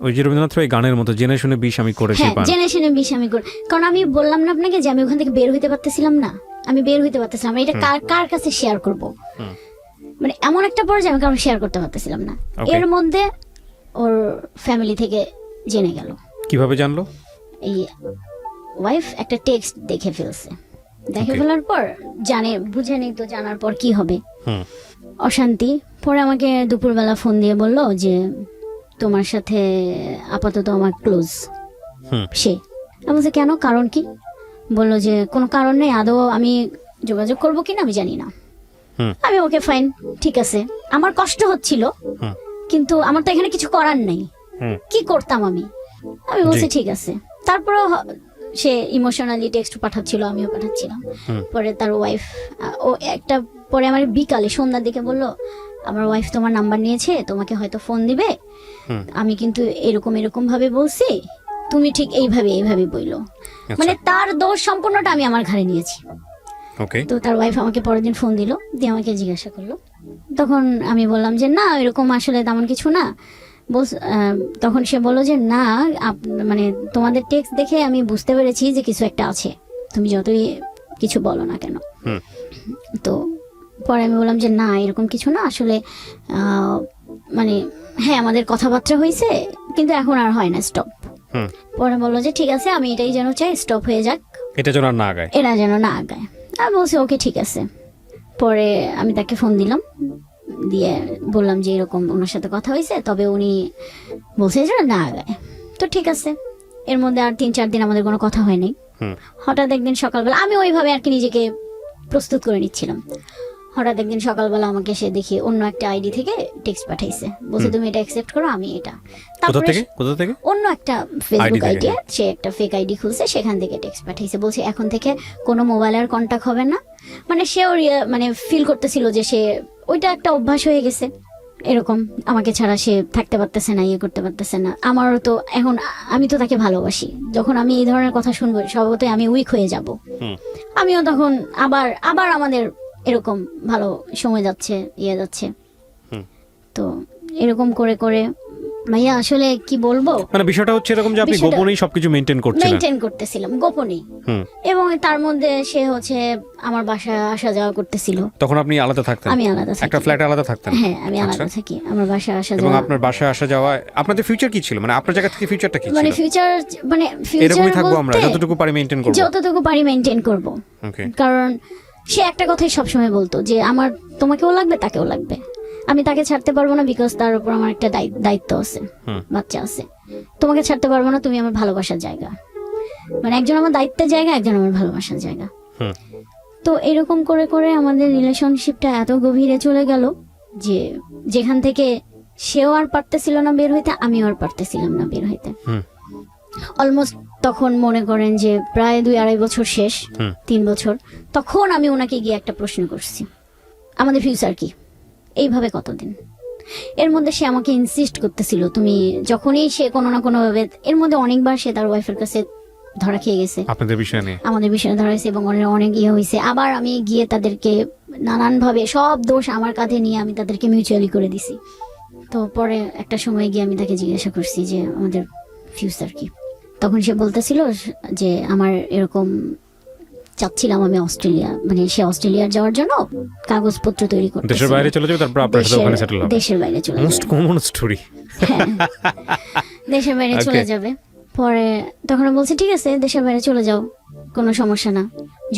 ওই যে রবীন্দ্রনাথের ওই গানের মতো জেনে শুনে বিষ আমি করেছি হ্যাঁ, পান। জেনে শুনে বিষ আমি করি, কারণ আমি বললাম না আপনাকে যে আমি ওখান থেকে বের হইতে পারতেছিলাম না, আমি বের হইতে পারতেছিলাম না, এটা কার কার কাছে শেয়ার করব, মানে এমন একটা পর্যায়ে আমি কারণ শেয়ার করতে পারতেছিলাম না। Okay. এর মধ্যে ওর ফ্যামিলি থেকে জেনে গেল। কিভাবে জানলো? এই ওয়াইফ একটা টেক্সট দেখে ফেলছে, দেখে Okay. ফেলার পর বুঝে নেই তো, জানার পর কি হবে, হুম অশান্তি। পরে আমাকে দুপুরবেলা ফোন দিয়ে বলল যে তোমার সাথে আপাতত আমার ক্লোজ হুম সে। আমি বলছি কেন, কারণ কি? বললো যে কোনো কারণ নেই, আদৌ আমি যোগাযোগ করবো কিনা আমি জানি না। হুম আমি ওকে ফাইন, ঠিক আছে, আমার কষ্ট হচ্ছিল হুম কিন্তু আমার তো এখানে কিছু করার নেই, হুম কি করতাম আমি বলছি জি। ঠিক আছে। তারপরে সে ইমোশনালি টেক্সট পাঠাচ্ছিল, আমিও পাঠাচ্ছিলাম। হুম পরে তার ওয়াইফ ও একটা পরে আমার বিকালে সন্ধ্যার দিকে বললো আমার ওয়াইফ তোমার নাম্বার নিয়েছে, তোমাকে হয়তো ফোন দিবে, হুম আমি কিন্তু এরকম এরকম ভাবে বলছি, তুমি ঠিক এইভাবে এইভাবে বইলো, আচ্ছা। মানে তার দোষ সম্পূর্ণটা আমি আমার ঘাড়ে নিয়েছি। ওকে তো তার ওয়াইফ আমাকে পরের দিন ফোন দিল, দিয়ে আমাকে জিজ্ঞাসা করলো। তখন আমি বললাম যে না এরকম আসলে তেমন কিছু না। তখন সে বললো যে না মানে তোমাদের টেক্সট দেখে আমি বুঝতে পেরেছি যে কিছু একটা আছে, তুমি যতই কিছু বলো না কেন। হুম তো পরে আমি বললাম যে না এরকম কিছু না আসলে, মানে হ্যাঁ আমাদের কথাবার্তা হয়েছে কিন্তু এখন আর হয় না, স্টপ। হুম পরে বললো যে ঠিক আছে, আমি এটাই যেন চাই স্টপ হয়ে যাক, এটা যেন আর না আগায়। এরা যেন না আগায়। আমি বলছি ওকে ঠিক আছে। পরে আমি তাকে ফোন দিলাম, দিয়ে বললাম যে এরকম ওনার সাথে কথা হয়েছে, তবে উনি বলছে যে না আগায়। তো ঠিক আছে, এর মধ্যে আর 3-4 দিন আমাদের কোনো কথা হয়নি। হুম হঠাৎ একদিন সকালবেলা আমি ওইভাবে আর কি নিজেকে প্রস্তুত করে নিচ্ছিলাম, হঠাৎ একদিন সকালবেলা আমাকে সে দেখি অন্য একটা আইডি থেকে টেক্সট পাঠাইছে, বলছে তুমি এটা অ্যাকসেপ্ট করো, আমি এটা। কোথা থেকে? অন্য একটা ফেসবুক থেকে, আইডি, সে একটা ফেক আইডি খুলছে, সেখান থেকে টেক্সট পাঠাইছে, বলছে এখন থেকে কোনো মোবাইলের কন্টাক্ট হবে না। মানে সেও মানে ফিল করতেছিল যে সে ওইটা একটা অভ্যাস হয়ে গেছে, এরকম আমাকে ছাড়া সে থাকতে পারতেছে না, ইয়ে করতে পারতেছে না। আমারও তো এখন আমি তো তাকে ভালোবাসি, যখন আমি এই ধরনের কথা শুনবো স্বভাবতই আমি উইক হয়ে যাব। হুম আমিও তখন আবার আমাদের এরকম ভালো সময় যাচ্ছে, ইয়ে যাচ্ছে। হুম তো এরকম করে করে ভাইয়া আসলে কি বলবো, মানে বিষয়টা হচ্ছে এরকম যে আপনি বিষয়টা- গোপনেই সবকিছু মেইনটেইন করছিলেন। মেনটেন করতেছিলাম গোপনেই, হুম এবং তার মধ্যে সে হচ্ছে আমার বাসায় আসা যাওয়া করতেছিল। তখন আপনি আলাদা থাকতেন? আমি আলাদা থাকি। একটা ফ্ল্যাটে আলাদা থাকতেন? হ্যাঁ আমি আলাদা আচ্ছা। থাকি, আমার বাসায় আসা এবং যাওয়া। আপনার বাসায় আসা যাওয়া আপনাদের ফিউচার কি ছিল, মানে আপনার জায়গা থেকে ফিউচারটা কি মানে ছিল? ফিউচার মানে এরকমই ফিউচার থাকবো আমরা, যতটুকু পারি মেইনটেইন করব। যতটুকু পারি মেনটেন করব। ওকে কারণ সে একটা কথাই সবসময় বলতো যে আমার তোমাকেও লাগবে তাকেও লাগবে, আমি তাকে ছাড়তে পারবো না, বিকজ তার উপর আমার একটা দায়িত্ব আছে, হুম বাচ্চা আছে। তোমাকে ছাড়তে পারবো না, তুমি আমার ভালোবাসার জায়গা, মানে একজন আমার দায়িত্বের জায়গা, একজন আমার ভালোবাসার জায়গা। হুম তো এরকম করে করে আমাদের রিলেশনশিপটা এত গভীরে চলে গেল যে যেখান থেকে সেও আর পারতেছিল না বের হইতে, আমিও আর পারতেছিলাম না বের হইতে। হুম অলমোস্ট তখন মনে করেন যে প্রায় 2-2.5 বছর শেষ, হুম 3 বছর। তখন আমি ওনাকে গিয়ে একটা প্রশ্ন করছি, আমাদের ফিউচার কি, এইভাবে কতদিন? এর মধ্যে সে আমাকে ইনসিস্ট করতেছিল, তুমি যখনই সে কোনো না কোনো ভাবে, এর মধ্যে অনেকবার সে তার ওয়াইফের কাছে ধরা খেয়ে গেছে, আপনাদের বিষয় নিয়ে। আমাদের বিষয়ে ধরা হয়েছে, এবং অনেক ইয়ে হয়েছে। আবার আমি গিয়ে তাদেরকে নানান ভাবে সব দোষ আমার কাঁধে নিয়ে আমি তাদেরকে মিউচুয়ালি করে দিছি। তো পরে একটা সময় গিয়ে আমি তাকে জিজ্ঞাসা করছি যে আমাদের ফিউচার কি। তখন সে বলতেছিল যে আমার এরকম চাচ্ছিলাম আমি অস্ট্রেলিয়া, মানে সে অস্ট্রেলিয়ার যাওয়ার জন্য কাগজপত্র তৈরি করতে, দেশের বাইরে চলে যাবে, তারপর আপনার সাথে ওখানে সেটেল হবে। দেশের বাইরে চলে মোস্ট যাবে, কমন স্টোরি। হ্যাঁ, দেশের বাইরে Okay. চলে যাবে। পরে তখন আমি বলছি ঠিক আছে দেশের বাইরে চলে যাও, কোনো সমস্যা না,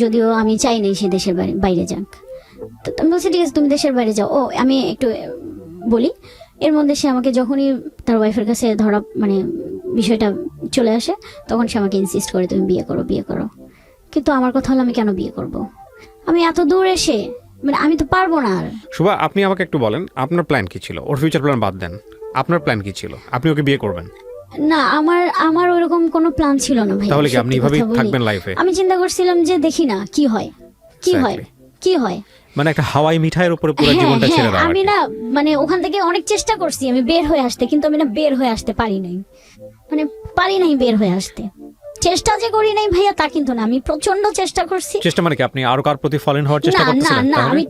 যদিও আমি চাই নাই সে দেশের বাইরে যাক। তো আমি বলছি ঠিক আছে তুমি দেশের বাইরে যাও। ও আমি একটু বলি, এর মধ্যে সে আমাকে যখনই তার ওয়াইফের কাছে ধরা মানে বিষয়টা চলে আসে, তখন সে আমাকে ইনসিস্ট করে তুমি বিয়ে করো বিয়ে করো। কিন্তু আমার কথা হলো আমি কেন বিয়ে করব, আমি এত দূর এসে, মানে আমি তো পারবো না আর। শুভা, আপনি আমাকে একটু বলেন আপনার প্ল্যান কি ছিল? ওর ফিউচার প্ল্যান বাদ দেন, আপনার প্ল্যান কি ছিল? আপনি ওকে বিয়ে করবেন? না আমার ওরকম কোনো প্ল্যান ছিল না ভাই। তাহলে কি আপনি এভাবেই থাকবেন লাইফে? আমি চিন্তা করছিলাম যে দেখি না কি হয় কি হয় Exactly. কি হয়, মানে একটা হাওয়াই মিঠাইয়ের উপরে পুরো হ্যাঁ, জীবনটা ছেড়ে দাও। আমি না মানে ওখান থেকে অনেক চেষ্টা করছি আমি বের হয়ে আসতে, কিন্তু আমি না বের হয়ে আসতে পারি নাই, মানে পারি নাই বের হয়ে আসতে। চেষ্টা যে করি নাই ভাইয়া তা কিন্তু না, আমি প্রচন্ড চেষ্টা করছি। চেষ্টা মানে কি আপনি আরো কার প্রতি ফলেন হওয়ার চেষ্টা না না করতেছিলেন? না তাহলে? আমি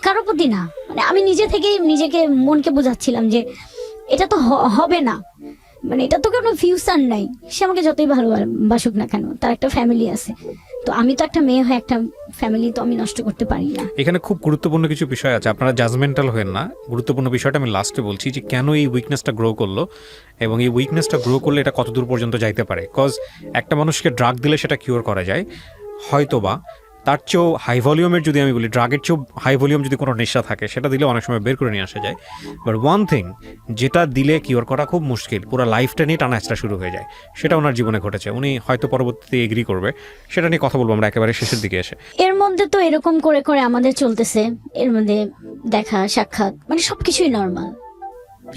কারো প্রতি না, মানে আমি নিজে থেকেই নিজেকে মনকে বোঝাচ্ছিলাম যে এটা তো হবে না, মানে এটা তো কোনো ফিউচার নাই। সে আমাকে যতই ভালোবাসুক না কেন, তার একটা ফ্যামিলি আছে, তো আমি তো একটা মেয়ে হয়ে একটা ফ্যামিলি তো আমি নষ্ট করতে পারি না। এখানে খুব গুরুত্বপূর্ণ কিছু বিষয় আছে, আপনারা জাজমেন্টাল হবেন না। গুরুত্বপূর্ণ বিষয়টা আমি লাস্টে বলছি যে কেন এই উইকনেসটা গ্রো করলো এবং এই উইকনেসটা গ্রো করলে এটা কতদূর পর্যন্ত যাইতে পারে। কজ একটা মানুষকে ড্রাগ দিলে সেটা কিওর করা যায় হয়তোবা, তার চেয়েও হাই ভলিউমের যদি আমি বলি, ড্রাগের চেয়েও হাই ভলিউম যদি কোনো নেশা থাকে সেটা দিলে অনেক সময় বের করে নিয়ে আসা যায়। বাট ওয়ান থিং যেটা দিলে কিওর করা খুব মুশকিল, পুরো লাইফটা নিয়ে টানাচড়া শুরু হয়ে যায়, সেটা ওনার জীবনে ঘটেছে। উনি হয়তো পরবর্তীতে এগ্রি করবে, সেটা নিয়ে কথা বলবো আমরা একেবারে শেষের দিকে এসে। এর মধ্যে তো এরকম করে করে আমাদের চলতেছে, এর মধ্যে দেখা সাক্ষাৎ মানে সবকিছুই নর্মাল।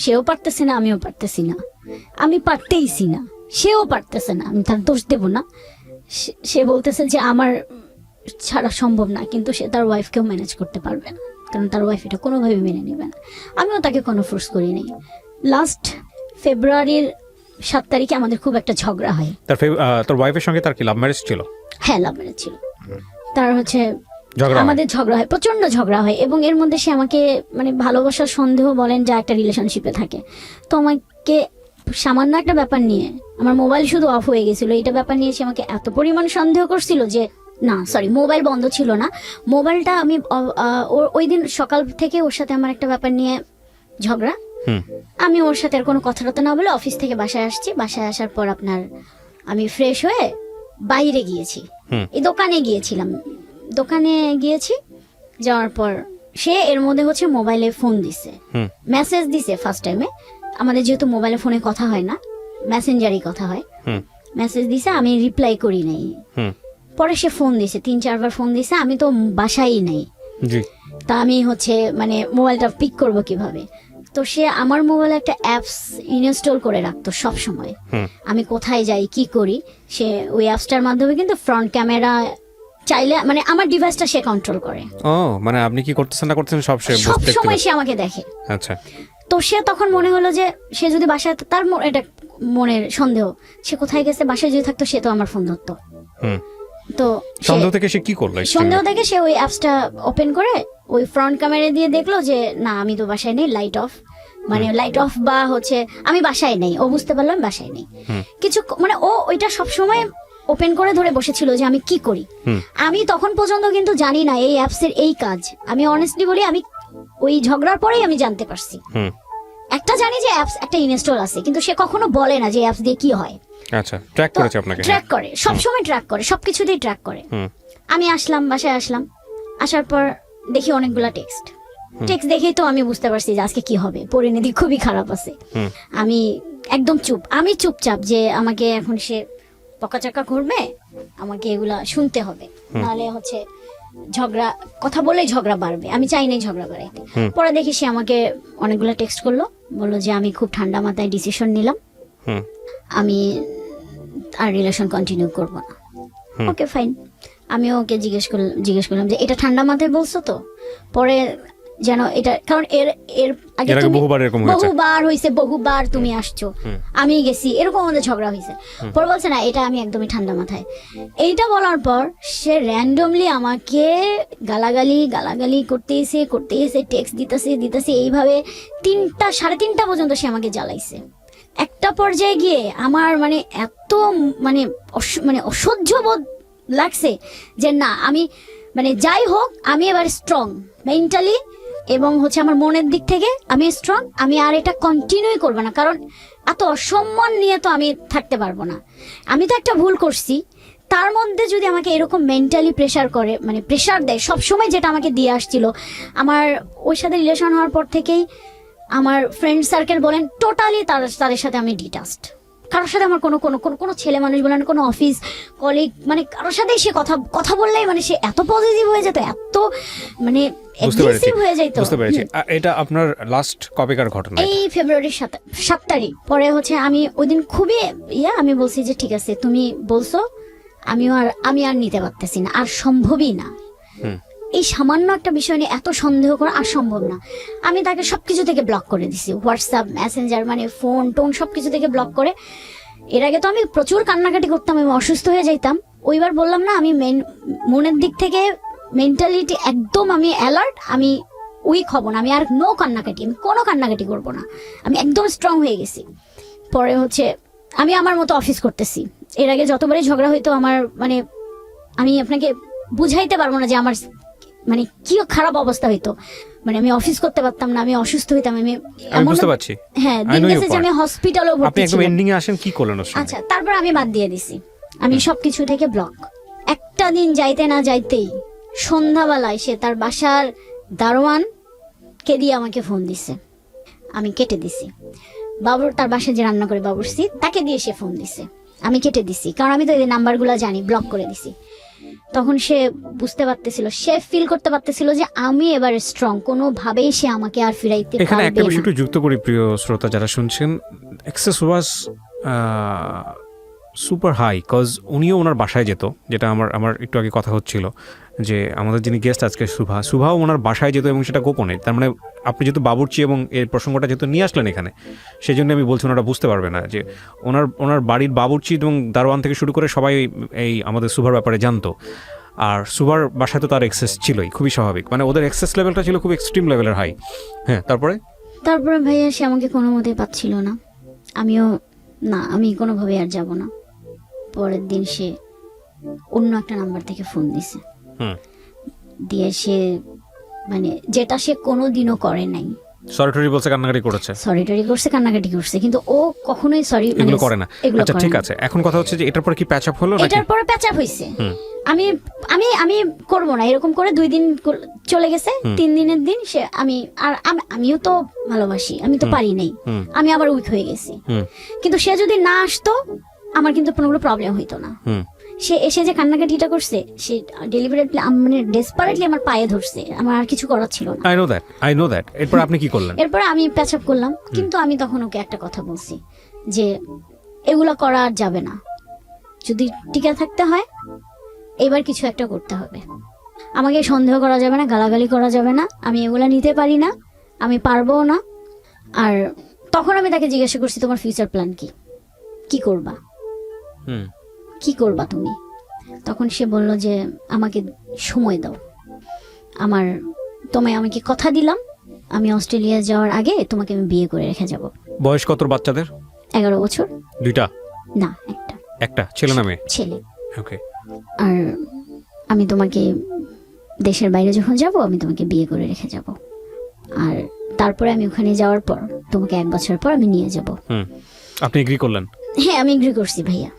সেও পারতেছে না, আমিও পারতেছি না, আমি পারতেইছি না, সেও পারতেছে না, আমি তার দোষ দেব না। সে বলতেছে যে আমার ছাড়া সম্ভব না, কিন্তু সে তার ওয়াইফকেও ম্যানেজ করতে পারবে না, কারণ তার ওয়াইফ এটা কোনোভাবে মেনে নেবে না। আমিও তাকে কোনো ফোর্স করি নাই। লাস্ট ফেব্রুয়ারির 7 তারিখে আমাদের খুব একটা ঝগড়া হয়। তোর ওয়াইফের সঙ্গে তার কি লাভ ম্যারেজ ছিল? হ্যাঁ, লাভ ম্যারেজ ছিল। তার হচ্ছে ঝগড়া আমাদের ঝগড়া হয়, প্রচন্ড ঝগড়া হয়, এবং এর মধ্যে সে আমাকে মানে ভালোবাসার সন্দেহ বলেন যা একটা রিলেশনশিপে থাকে, তো আমাকে সামান্য একটা ব্যাপার নিয়ে, আমার মোবাইল শুধু অফ হয়ে গেছিল, এটা ব্যাপার নিয়ে সে আমাকে এত পরিমাণ সন্দেহ করছিল যে, না সরি, মোবাইল বন্ধ ছিল না, মোবাইলটা আমি ওই দিন সকাল থেকে ওর সাথে আমার একটা ব্যাপার নিয়ে ঝগড়া। আমি ওর সাথে আর কোনো কথা না বলে অফিস থেকে বাসায় আসছি। বাসায় আসার পর আমি ফ্রেশ হয়ে বাইরে গিয়েছি, এই দোকানে গিয়েছিলাম, দোকানে গিয়েছি। যাওয়ার পর সে এর মধ্যে হচ্ছে মোবাইলে ফোন দিছে, মেসেজ দিছে। ফার্স্ট টাইমে আমাদের যেহেতু মোবাইলে ফোনে কথা হয় না, মেসেঞ্জারই কথা হয়, মেসেজ দিছে, আমি রিপ্লাই করি নাই। পরে সে ফোন দিছে, 3-4 বার ফোন দিছে, আমি তো বাসায় নাই, তা আমি হচ্ছে মানে মোবাইলটা পিক করব কিভাবে। তো সে আমার মোবাইলে একটা অ্যাপস ইনস্টল করে রাখতো সব সময়, আমি কোথায় যাই কি করি সে ওই অ্যাপসটার মাধ্যমে কিন্তু ফ্রন্ট ক্যামেরা চাইলে মানে আমার ডিভাইসটা সে কন্ট্রোল করে। ও মানে আপনি কি করতেছেন না করতেছেন সব সময় সে আমাকে দেখে। আচ্ছা, তো সে তখন মনে হলো যে সে যদি বাসায়, তার এটা মনের সন্দেহ, সে কোথায় গেছে, বাসায় যদি থাকতো সে তো আমার ফোন ধরতো। তো সন্দেহ থেকে সে কি করলো? সন্দেহ থেকে সে ওই অ্যাপসটা ওপেন করে ওই ফ্রন্ট ক্যামেরা দিয়ে দেখলো যে না আমি তো বাসায় নেই, লাইট অফ, মানে লাইট অফ বা হচ্ছে আমি বাসায় নেই, ও বুঝতে পারলো আমি বাসায় নেই। কিছু মানে ও ওইটা সবসময় ওপেন করে ধরে বসেছিল যে আমি কি করি। আমি তখন পর্যন্ত কিন্তু জানি না এই অ্যাপসের এই কাজ। আমি অনেস্টলি বলি, আমি ওই ঝগড়ার পরেই আমি জানতে পারছি। একটা জানি যে অ্যাপস একটা ইনস্টল আছে, কিন্তু সে কখনো বলে না যে অ্যাপস দিয়ে কি হয়। আচ্ছা, ট্র্যাক করেছে আপনাকে? ট্র্যাক করে, সবসময় ট্র্যাক করে, সবকিছুতেই ট্র্যাক করে। আমি আসলাম, বাসায় আসলাম, আসার পর দেখি অনেকগুলা টেক্সট দেখেই তো আমি বুঝতে পারছি যে আজকে কি হবে, পরিণতি খুবই খারাপ আছে। আমি একদম আমি চুপচাপ, যে আমাকে এখন সে পকাচাকা করবে, আমাকে এগুলা শুনতে হবে, নাহলে হচ্ছে ঝগড়া, কথা বলেই ঝগড়া বাড়বে, আমি চাই নাই ঝগড়া বাড়াইতে। পরে দেখি সে আমাকে অনেকগুলো টেক্সট করলো, বললো যে আমি খুব ঠান্ডা মাথায় ডিসিশন নিলাম, আমি আর রিলেশন কন্টিনিউ করবো না। ওকে ফাইন, আমিও ওকে জিজ্ঞেস করলাম যে এটা ঠান্ডা মাথায় বলছো তো? পরে যেন এটা, কারণ এর আগে বহুবার তুমি আসছো, আমি গেছি, এরকম আমাদের ঝগড়া হয়েছে। পরে বলছে না, এটা আমি একদমই ঠান্ডা মাথায়। এইটা বলার পর সে র্যান্ডমলি আমাকে গালাগালি করতেছে, টেক্সট দিতেছে, এইভাবে 3টা-3:30 পর্যন্ত সে আমাকে জ্বালাইছে। একটা পর্যায়ে গিয়ে আমার মানে এত মানে অসহ্য বোধ লাগছে যে না, আমি মানে যাই হোক, আমি এবার স্ট্রং মেন্টালি এবং হচ্ছে আমার মনের দিক থেকে আমি স্ট্রং, আমি আর এটা কন্টিনিউ করবো না, কারণ এত অসম্মান নিয়ে তো আমি থাকতে পারবো না। আমি তো একটা ভুল করছি, তার মধ্যে যদি আমাকে এরকম মেন্টালি প্রেশার করে, মানে প্রেশার দেয় সবসময়, যেটা আমাকে দিয়ে আসছিল। আমার ওর সাথে রিলেশন হওয়ার পর থেকেই আমার ফ্রেন্ড সার্কেল বলেন টোটালি তাদের সাথে আমি ডিটাচড। কারোর সাথে আমার কোনো ছেলে মানুষ বলেন, কোনো অফিস কলিগ, মানে কারোর সাথেই সে কথা বললেই মানে সে এত পজিটিভ হয়ে যেত, এত মানে অ্যাগ্রেসিভ হয়ে যেত। বুঝতে পেরেছি। এটা আপনার লাস্ট কবেকার ঘটনা? এই ফেব্রুয়ারির 7 তারিখ। পরে হচ্ছে আমি ওই দিন খুবই আমি বলছি যে ঠিক আছে তুমি বলছো, আমি আর নিতে পারতেছি না, আর সম্ভবই না। এই সামান্য একটা বিষয় নিয়ে এত সন্দেহ করা আর সম্ভব না। আমি তাকে সবকিছু থেকে ব্লক করে দিছি, হোয়াটসঅ্যাপ, মেসেঞ্জার, মানে ফোন টোন সবকিছু থেকে ব্লক করে। এর আগে তো আমি প্রচুর কান্নাকাটি করতাম, আমি অসুস্থ হয়ে যাইতাম। ওইবার বললাম না, আমি মনের দিক থেকে মেন্টালিটি একদম আমি অ্যালার্ট, আমি উইক হব না, আমি আর নো কান্নাকাটি, আমি কোনো কান্নাকাটি করব না, আমি একদম স্ট্রং হয়ে গেছি। পরে হচ্ছে আমি আমার মতো অফিস করতেছি। এর আগে যতবারই ঝগড়া হইতো আমার মানে আমি আপনাকে বুঝাইতে পারবো না যে আমার মানে কি খারাপ অবস্থা হইতো, মানে আমি অফিস করতে পারতাম না, আমি অসুস্থ হইতাম, আমি আমি বুঝতে পারছি। হ্যাঁ, I দিন know your গেছে যে part. আমি হসপিটালেও আপনি ভর্তি একদম ছিলাম। এন্ডিং এ আসেন, কি করলেন ওর সঙ্গে? আচ্ছা, তারপর আমি বাদ দিয়ে দিছি, আমি সবকিছু থেকে ব্লক। একটা দিন যাইতে না যাইতেই সন্ধ্যাবেলায় সে তার বাসার দারোয়ান কে দিয়ে আমাকে ফোন দিছে, আমি কেটে দিছি। বাবুর তার বাসায় যে রান্না করে বাবুর্চি তাকে দিয়ে সে ফোন দিছে, আমি কেটে দিছি, কারণ আমি তো এই নাম্বারগুলো জানি, ব্লক করে দিছি। তখন সে বুঝতে পারতেছিল, সে ফিল করতে পারতেছিল যে আমি এবারে স্ট্রং, কোনোভাবেই সে আমাকে আর ফিরাইতে এখানে একটা পারবে বিষয় না। একটু যুক্ত করি প্রিয় শ্রোতা যারা শুনছেন, excess was super high, cause উনিও ওনার বাসায় যেত, যেটা আমার একটু আগে কথা হচ্ছিল যে আমাদের যিনি গেস্ট আজকে সুভাও ওনার বাসায় যেত এবং সেটা গোপনে। তার মানে আপনি যেহেতু বাবুর্চি এবং এই প্রসঙ্গটা যেহেতু নিয়ে আসলেন এখানে, সেই জন্য আমি বলছি ওনারা বুঝতে পারবে না যে ওনার বাড়ির বাবুর্চি এবং দারোয়ান থেকে শুরু করে সবাই এই আমাদের সুভার ব্যাপারে জানতো। আর সুভার বাসায় তো তার এক্সেস ছিলই, খুবই স্বাভাবিক, মানে ওদের এক্সেস লেভেলটা ছিল খুব এক্সট্রিম লেভেলের হাই। হ্যাঁ, তারপরে ভাইয়া সে আমাকে কোনো মতেই পাচ্ছিল না, আমিও না, আমি কোনোভাবে আর যাব না। পরের দিন সে অন্য একটা নাম্বার থেকে ফোন দিছে, দিয়ে সে মানে যেটা সে কোনোদিনও করে নাই, সরি বলছে, কান্নাকাটি করেছে, সরি টরি করছে, কান্নাকাটি করছে, কিন্তু ও কখনোই সরি এগুলো করে না। আচ্ছা ঠিক আছে, এখন কথা হচ্ছে যে এটার পরে কি প্যাচ আপ হলো নাকি? এটার পরে প্যাচ আপ হইছে। আমি আমি আমি করব না এরকম করে 2 দিন চলে গেছে, 3 দিনের দিন সে আমিও তো ভালোবাসি, আমি তো পারি নাই, আমি আবার উইক হয়ে গেছি। কিন্তু সে যদি না আসতো আমার কিন্তু কোনো প্রবলেম হইতো না। সে এসে যে কান্নাকাটিটা করছে, সে ডেলিভারেটলি মানে ডেসপারেটলি আমার পায়ে ধরছে, আমার আর কিছু করার ছিল না। I know that. এরপর আপনি কি করলেন? এরপর আমি প্যাচ আপ করলাম, কিন্তু আমি তখন ওকে একটা কথা বলছি যে এগুলা করা আর যাবে না, যদি টিকে থাকতে হয় এবার কিছু একটা করতে হবে, আমাকে সন্দেহ করা যাবে না, গালাগালি করা যাবে না, আমি এগুলা নিতে পারি না, আমি পারবো না। আর তখন আমি তাকে জিজ্ঞাসা করছি, তোমার ফিউচার প্ল্যান কি, কি করবা, কি করবা তুমি? তখন সে বলল যে আমাকে সময় দাও, আমাকে কথা দিলাম আমি অস্ট্রেলিয়া যাওয়ার আগে তোমাকে আমি বিয়ে করে রেখে যাব। বয়স কত বাচ্চাদের? 11 বছর। দুইটা? না, একটা ছেলে না মেয়ে? ছেলে। ওকে। আর আমি তোমাকে দেশের বাইরে যখন যাব আমি তোমাকে বিয়ে করে রেখে যাব, আর তারপরে আমি ওখানে যাওয়ার পর তোমাকে 1 বছর পর আমি নিয়ে যাব। আপনি এগ্রি করলেন? হ্যাঁ, আমি এগ্রি করছি ভাইয়া,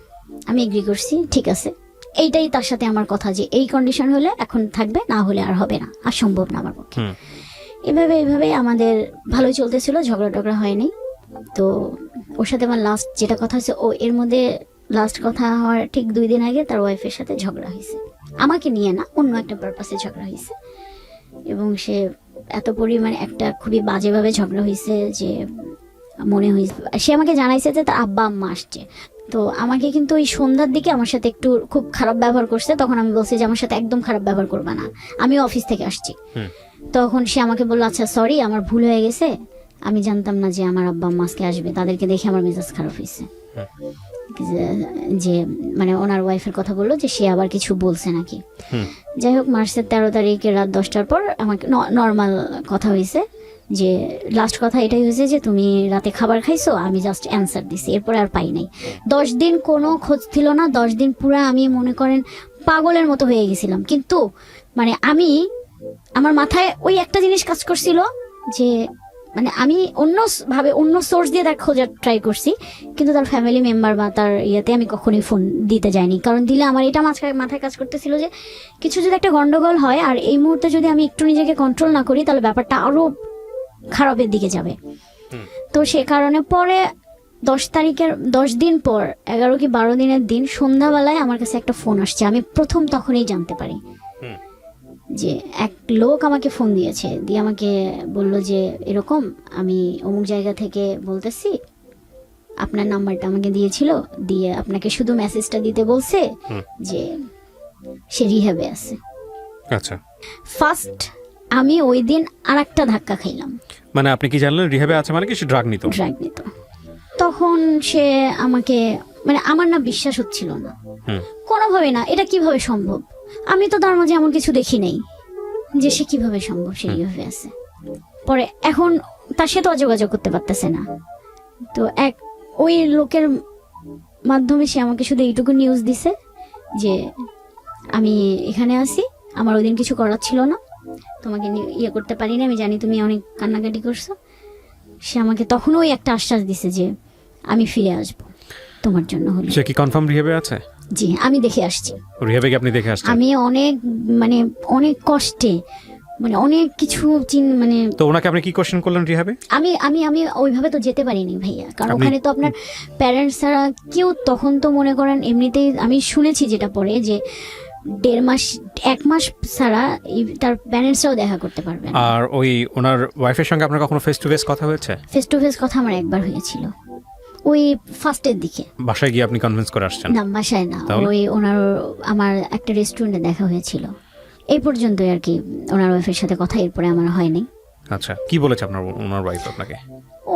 আমি এগ্রি করছি, ঠিক আছে। এইটাই তার সাথে আমার কথা যে এই কন্ডিশন হলে এখন থাকবে, না হলে আর হবে না, আর সম্ভব না আমার পক্ষে। এভাবে আমাদের ভালোই চলতেছিল, ঝগড়া টগড়া হয়নি। তো ওর সাথে আমার লাস্ট যেটা কথা হচ্ছে, ও এর মধ্যে লাস্ট কথা হওয়ার ঠিক 2 দিন আগে তার ওয়াইফের সাথে ঝগড়া হয়েছে, আমাকে নিয়ে না, অন্য একটা পারপাসে ঝগড়া হয়েছে। এবং সে এত পরিমাণে একটা খুবই বাজেভাবে ঝগড়া হয়েছে যে মনে হয়েছে, সে আমাকে জানাইছে যে তার আব্বা আম্মা আসছে। তো আমাকে কিন্তু ওই সন্ধ্যার দিকে আমার সাথে একটু খুব খারাপ ব্যবহার করছে। তখন আমি বলছি যে আমার সাথে একদম খারাপ ব্যবহার করবা না, আমি অফিস থেকে আসছি। তখন সে আমাকে বললো, আচ্ছা সরি, আমার ভুল হয়ে গেছে, আমি জানতাম না যে আমার আব্বা আম্মা আজকে আসবে, তাদেরকে দেখে আমার মেজাজ খারাপ হয়েছে। যে মানে ওনার ওয়াইফের কথা বললো যে সে আবার কিছু বলছে নাকি। যাই হোক, মার্চের 13 তারিখে রাত 10টার পর আমাকে নর্মাল কথা হয়েছে, যে লাস্ট কথা এটাই হয়েছে যে তুমি রাতে খাবার খাইছো, আমি জাস্ট অ্যান্সার দিছি, এরপরে আর পাই নাই। 10 দিন কোনো খোঁজ ছিল না, 10 দিন পুরো আমি মনে করেন পাগলের মতো হয়ে গেছিলাম। কিন্তু মানে আমার মাথায় ওই একটা জিনিস কাজ করছিল যে মানে আমি অন্য সোর্স দিয়ে তার খোঁজার ট্রাই করছি, কিন্তু তার ফ্যামিলি মেম্বার বা তার ইয়েতে আমি কখনোই ফোন দিতে যাইনি, কারণ দিলে আমার এটা মাথায় কাজ করতেছিল যে কিছু যদি একটা গন্ডগোল হয় আর এই মুহূর্তে যদি আমি একটু নিজেকে কন্ট্রোল না করি তাহলে ব্যাপারটা আরো খারাপের দিকে যাবে। তো সে কারণে পরে 10 তারিখের 10 দিন পর 11 কি 12 দিনের দিন সন্ধ্যাবেলায় আমার কাছে একটা ফোন আসছে। আমি প্রথম তখনই জানতে পারি যে এক লোক আমাকে ফোন দিয়েছে, দিয়ে আমাকে বলল যে এরকম আমি অমুক জায়গা থেকে বলতেছি, আপনার নাম্বারটা আমাকে দিয়েছিল, দিয়ে আপনাকে শুধু মেসেজটা দিতে বলছে যে সে রিহ্যাবে আছে। আচ্ছা, ফার্স্ট আমি ওই দিন আরেকটা ধাক্কা খাইলাম। মানে আপনি কি জানলেন রিহ্যাবে আছে, মানে কি সে ড্রাগ নিত? তখন সে আমাকে মানে আমার না বিশ্বাস হচ্ছিল না কোনোভাবে, না এটা কিভাবে সম্ভব। আমি তো তার মাঝে এমন কিছু দেখি নাই যে সে কিভাবে সম্ভব সে এইভাবে আছে। পরে এখন তার সাথে যোগাযোগ করতে পারতেছে না, তো ওই লোকের মাধ্যমে সে আমাকে শুধু এইটুকু নিউজ দিছে যে আমি এখানে আছি, আমার ওই দিন কিছু করার ছিল না, তোমাকে ইয়ে করতে পারিনি, আমি জানি তুমি অনেক কান্নাকাটি করছো। সে আমাকে তখন ওই একটা আশ্বাস দিছে যে আমি ফিরে আসবো তোমার জন্য হলো। সে কি কনফার্ম রিহ্যাবে আছে? জি, আমি দেখে আসছি। রিহ্যাবে কি আপনি দেখে আসছেন? আমি অনেক কষ্টে অনেক কিছু মানে তো ওনাকে আপনি কি কোশ্চেন করলেন রিহ্যাবে? আমি আমি আমি ওইভাবে তো যেতে পারিনি ভাইয়া, কারণ ওখানে তো আপনার প্যারেন্টস ছাড়া কেউ, তখন তো মনে করেন এমনিতেই আমি শুনেছি যেটা পরে যে 1.5 মাস 1 মাস ছাড়া তার প্যারেন্টসরাও দেখা করতে পারবে না। আর ওই ওনার ওয়াইফের সঙ্গে আপনার কখনো ফেস টু ফেস কথা হয়েছে? ফেস টু ফেস কথা আমার একবার হয়েছিল, ওই ফার্স্টের দিকে। বাসায় গিয়ে আপনি কনভিন্স করে আসছেন? না, বাসায় না, ওই আমার একটা রেস্টুরেন্টে দেখা হয়েছিল, এই পর্যন্তই আর কি। ওনার ওয়াইফের সাথে কথা এরপরে আমার হয়নি। আচ্ছা, কি বলেছে ওনার ওয়াইফ আপনাকে?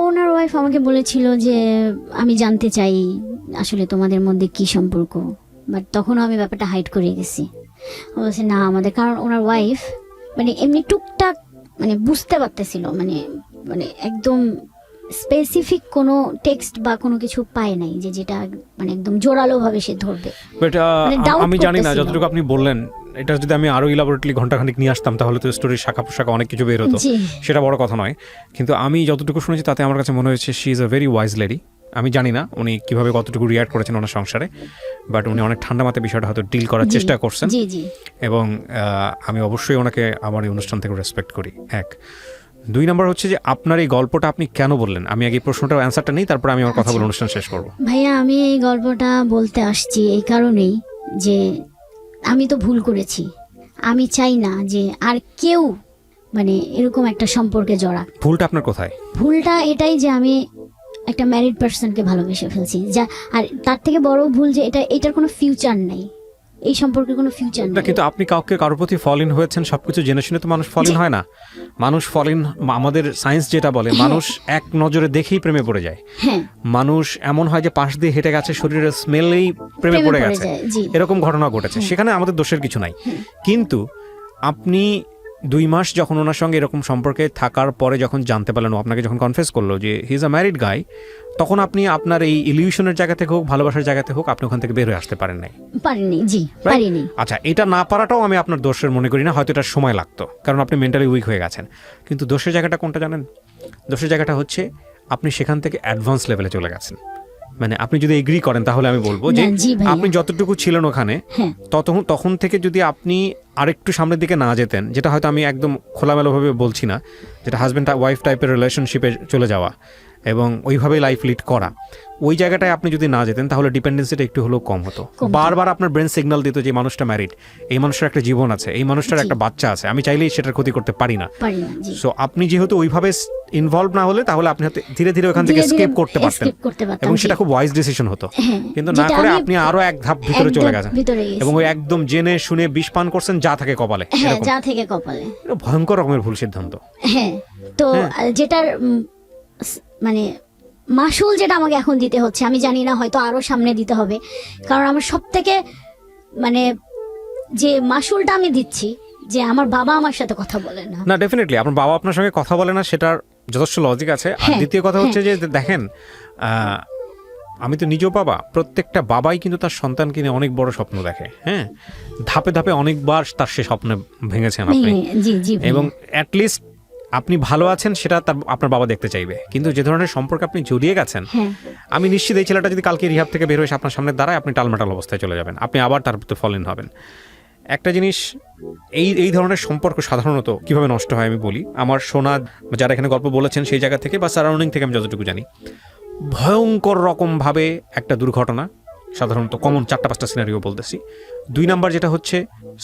ওনার ওয়াইফ আমাকে বলেছিল যে আমি জানতে চাই আসলে তোমাদের মধ্যে কি সম্পর্ক, বাট তখনও আমি ব্যাপারটা হাইড করে গেছি। ও বলছে না আমাদের, কারণ ওনার ওয়াইফ এমনি টুকটাক বুঝতে পারতেছিল, একদম স্পেসিফিক কোনো টেক্সট বা কোনো কিছু পায় নাই যে যেটা একদম জোরালো ভাবে সে ধরবে। বাট আমি জানি না, যতটুকু আপনি বললেন এটা যদি আমি আরো ইলাবোরেটলি ঘন্টাখানিক নিয়ে আসতাম তাহলে তো স্টোরির শাখা পোশাখা অনেক কিছু বের হতো, সেটা বড় কথা নয়। কিন্তু আমি যতটুকু শুনেছি তাতে আমার কাছে মনে হয়েছে she is a very wise lady. আমি জানি না উনি কিভাবে কতটুকু রিয়াক্ট করেছেন ওনার সংসারে, বাট উনি অনেক ঠান্ডা মাথায় বিষয়টা হয়তো ডিল করার চেষ্টা করছেন। এবং আমি অবশ্যই ওনাকে আমার এই অনুষ্ঠান থেকে রেসপেক্ট করি। 1 2 নাম্বার হচ্ছে যে আপনার এই গল্পটা আপনি কেন বললেন? আমি আগে প্রশ্নটার অ্যান্সারটা নেই, তারপর আমি আমার কথা বলে অনুষ্ঠান শেষ করব। ভাইয়া, আমি এই গল্পটা বলতে আসছি এই কারণেই যে আমি তো ভুল করেছি, আমি চাই না যে আর কেউ এরকম একটা সম্পর্কে জড়াক। ভুলটা আপনার কোথায়? ভুলটা এটাই যে আমি একটা ম্যারিড পার্সনকে ভালোবেসে ফেলছি, যা আর তার থেকে বড় ভুল যে এটার কোনো ফিউচার নাই, এই সম্পর্কে কোনো ফিউচার নেই। কিন্তু আপনি কারোর প্রতি ফল ইন হয়েছেন সবকিছু জেনে শুনে তো মানুষ ফল ইন হয় না। মানুষ ফল ইন, আমাদের সায়েন্স যেটা বলে মানুষ এক নজরে দেখেই প্রেমে পড়ে যায়। মানুষ এমন হয় যে পাশ দিয়ে হেঁটে গেছে, শরীরের স্মেলেই প্রেমে পড়ে গেছে, এরকম ঘটনা ঘটেছে। সেখানে আমাদের দোষের কিছু নাই। কিন্তু আপনি 2 মাস যখন ওনার সঙ্গে এরকম সম্পর্কে থাকার পরে যখন জানতে পারলেন, ও আপনাকে যখন কনফেস করলো যে হি ইজ আ ম্যারিড গাই, তখন আপনি আপনার এই ইলিউশনের জায়গা থেকে হোক, ভালোবাসার জায়গা থেকে হোক, আপনি ওখান থেকে বের হয়ে আসতে পারেন নাই। পারিনি। আচ্ছা, এটা না পারাটাও আমি আপনার দোষের মনে করি না, হয়তো এটা সময় লাগতো, কারণ আপনি মেন্টালি উইক হয়ে গেছেন। কিন্তু দোষের জায়গাটা কোনটা জানেন? দোষের জায়গাটা হচ্ছে আপনি সেখান থেকে অ্যাডভান্স লেভেলে চলে গেছেন। আপনি যদি এগ্রি করেন তাহলে আমি বলবো যে আপনি যতটুকু ছিলেন ওখানে তখন থেকে যদি আপনি আরেকটু সামনের দিকে না যেতেন, যেটা হয়তো আমি একদম খোলামেলাভাবে বলছি না, যেটা হাজব্যান্ড ওয়াইফ টাইপের রিলেশনশিপে চলে যাওয়া এবং ওইভাবেই লাইফ লিড করা, ওই জায়গাটায় আপনি যদি না যেতেন তাহলে ডিপেন্ডেন্সিটা একটু হলেও কম হতো। বারবার আপনার ব্রেন সিগন্যাল দিত যে মানুষটা ম্যারিড, এই মানুষটার একটা জীবন আছে, এই মানুষটার একটা বাচ্চা আছে, আমি চাইলেই সেটার ক্ষতি করতে পারি না। সো আপনি যেহেতু ওইভাবে ইনভলভ না হলে তাহলে আপনি ধীরে ধীরে ওখান থেকে এসকেপ করতে পারতেন এবং সেটা খুব ওয়াইজ ডিসিশন হতো। কিন্তু না করে আপনি আরো এক ধাপ ভিতরে চলে গেছেন এবং ওই একদম জেনে শুনে বিষ পান করছেন যা থাকে কপালে। ভয়ঙ্কর রকমের ভুল সিদ্ধান্ত। তো যেটার মাসুল যেটা আমাকে এখন দিতে হচ্ছে, আমি জানি না হয়তো আরো সামনে দিতে হবে, কারণ আমার সব থেকে যে মাসুলটা আমি দিচ্ছি যে আমার বাবা আমার সাথে কথা বলে না। না, ডেফিনেটলি আপনার বাবা আপনার সঙ্গে কথা বলে না, সেটার যথেষ্ট লজিক আছে। আর দ্বিতীয় কথা হচ্ছে যে দেখেন, আমি তো নিজেও বাবা, প্রত্যেকটা বাবাই কিন্তু তার সন্তানকে নিয়ে অনেক বড় স্বপ্ন দেখে। ধাপে ধাপে অনেকবার তার সে স্বপ্ন ভেঙেছেন আপনি, এবং অ্যাটলিস্ট আপনি ভালো আছেন সেটা আপনার বাবা দেখতে চাইবে। কিন্তু যে ধরনের সম্পর্কে আপনি জড়িয়ে গেছেন, আমি নিশ্চিত এই ছেলেটা যদি কালকে রিহাব থেকে বের হয়ে আপনার সামনে দাঁড়ায়, আপনি টালমাটাল অবস্থায় চলে যাবেন, আপনি আবার তার প্রতি ফল ইন হবেন। একটা জিনিস, এই ধরনের সম্পর্ক সাধারণত কিভাবে নষ্ট হয় আমি বলি। আমার শোনা যারা এখানে গল্প বলেছেন সেই জায়গা থেকে বা সারাউন্ডিং থেকে আমি যতটুকু জানি, ভয়ঙ্কর রকমভাবে একটা দুর্ঘটনা, সাধারণত কমন 4-5টা সিনারিও বলতেছি। 2 নাম্বার যেটা হচ্ছে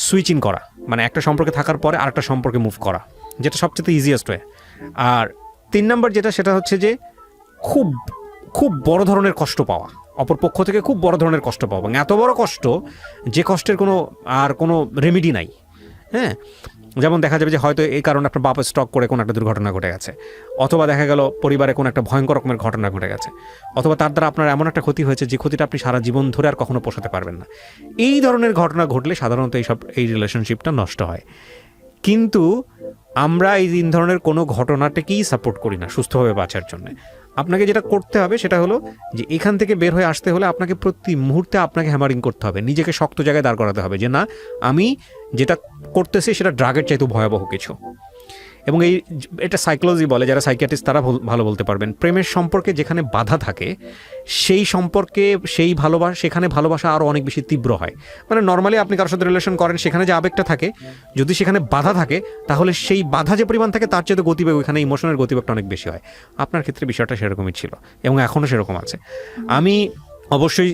সুইচিং করা, একটা সম্পর্কে থাকার পরে আরেকটা সম্পর্কে মুভ করা, যেটা সবচেয়ে ইজিয়েস্ট ওয়ে। আর 3 নাম্বার যেটা, সেটা হচ্ছে যে খুব খুব বড় ধরনের কষ্ট পাওয়া, অপর পক্ষ থেকে খুব বড় ধরনের কষ্ট পাওয়া, এবং এত বড় কষ্ট যে কষ্টের কোনো রেমেডি নাই। যেমন দেখা যাবে যে হয়তো এই কারণে আপনার বাপ স্ট্রোক করে কোনো একটা দুর্ঘটনা ঘটে গেছে, অথবা দেখা গেল পরিবারে কোনো একটা ভয়ঙ্কর রকমের ঘটনা ঘটে গেছে, অথবা তার দ্বারা আপনার এমন একটা ক্ষতি হয়েছে যে ক্ষতিটা আপনি সারা জীবন ধরে আর কখনো পোষাতে পারবেন না। এই ধরনের ঘটনা ঘটলে সাধারণত এই রিলেশনশিপটা নষ্ট হয়। কিন্তু আমরা এই তিন ধরনের কোনো ঘটনাটাকেই সাপোর্ট করি না সুস্থভাবে বাঁচার জন্য। আপনাকে যেটা করতে হবে সেটা হলো যে এখান থেকে বের হয়ে আসতে হলে আপনাকে প্রতি মুহূর্তে আপনাকে হ্যামারিং করতে হবে, নিজেকে শক্ত জায়গায় দাঁড় করাতে হবে যে না, আমি যেটা করতেছি সেটা ড্রাগের চাইতে ভয়াবহ কিছু। এবং এটা সাইকোলজি বলে, যারা সাইকিয়াট্রিস্ট তারা ভালো বলতে পারবেন। প্রেমের সম্পর্কে যেখানে বাধা থাকে সেই সম্পর্কে সেখানে ভালোবাসা আরও অনেক বেশি তীব্র হয়। মানে নর্মালি আপনি কারোর সাথে রিলেশন করেন, সেখানে যে আবেগটা থাকে, যদি সেখানে বাধা থাকে তাহলে সেই বাধা যে পরিমাণ থাকে তার চেয়ে গতিবেগ, ওইখানে ইমোশনের গতিবেগটা অনেক বেশি হয়। আপনার ক্ষেত্রে বিষয়টা সেরকমই ছিল এবং এখনও সেরকম আছে। আমি অবশ্যই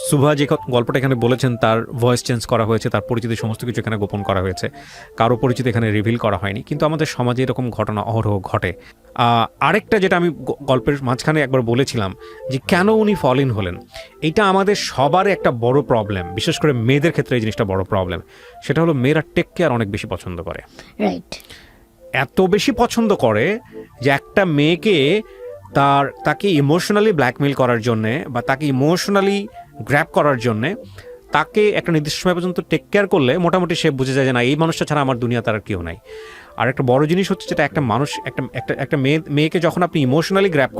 সুভা যে গল্পটা এখানে বলেছেন তার ভয়েস চেঞ্জ করা হয়েছে, তার পরিচিতি সমস্ত কিছু এখানে গোপন করা হয়েছে, কারো পরিচিতি এখানে রিভিল করা হয়নি, কিন্তু আমাদের সমাজে এরকম ঘটনা অহরহ ঘটে। আরেকটা যেটা আমি গল্পের মাঝখানে একবার বলেছিলাম যে কেন উনি ফল ইন হলেন, এইটা আমাদের সবার একটা বড় প্রবলেম, বিশেষ করে মেয়েদের ক্ষেত্রে এই জিনিসটা বড় প্রবলেম। সেটা হলো মেয়েরা টেক কেয়ার অনেক বেশি পছন্দ করে, রাইট। এত বেশি পছন্দ করে যে একটা মেয়েকে তাকে ইমোশনালি ব্ল্যাকমেল করার জন্যে বা তাকে ইমোশনালি গ্র্যাব করার জন্যে তাকে একটা নির্দিষ্ট সময় পর্যন্ত টেক কেয়ার করলে মোটামুটি সে বুঝে যায় যে না, এই মানুষটা ছাড়া আমার দুনিয়া তার আর কেউ নাই। আর একটা বড় জিনিস হচ্ছে যেটা একটা মানুষ একটা মেয়েকে যখন আপনি ইমোশনালি গ্র্যাব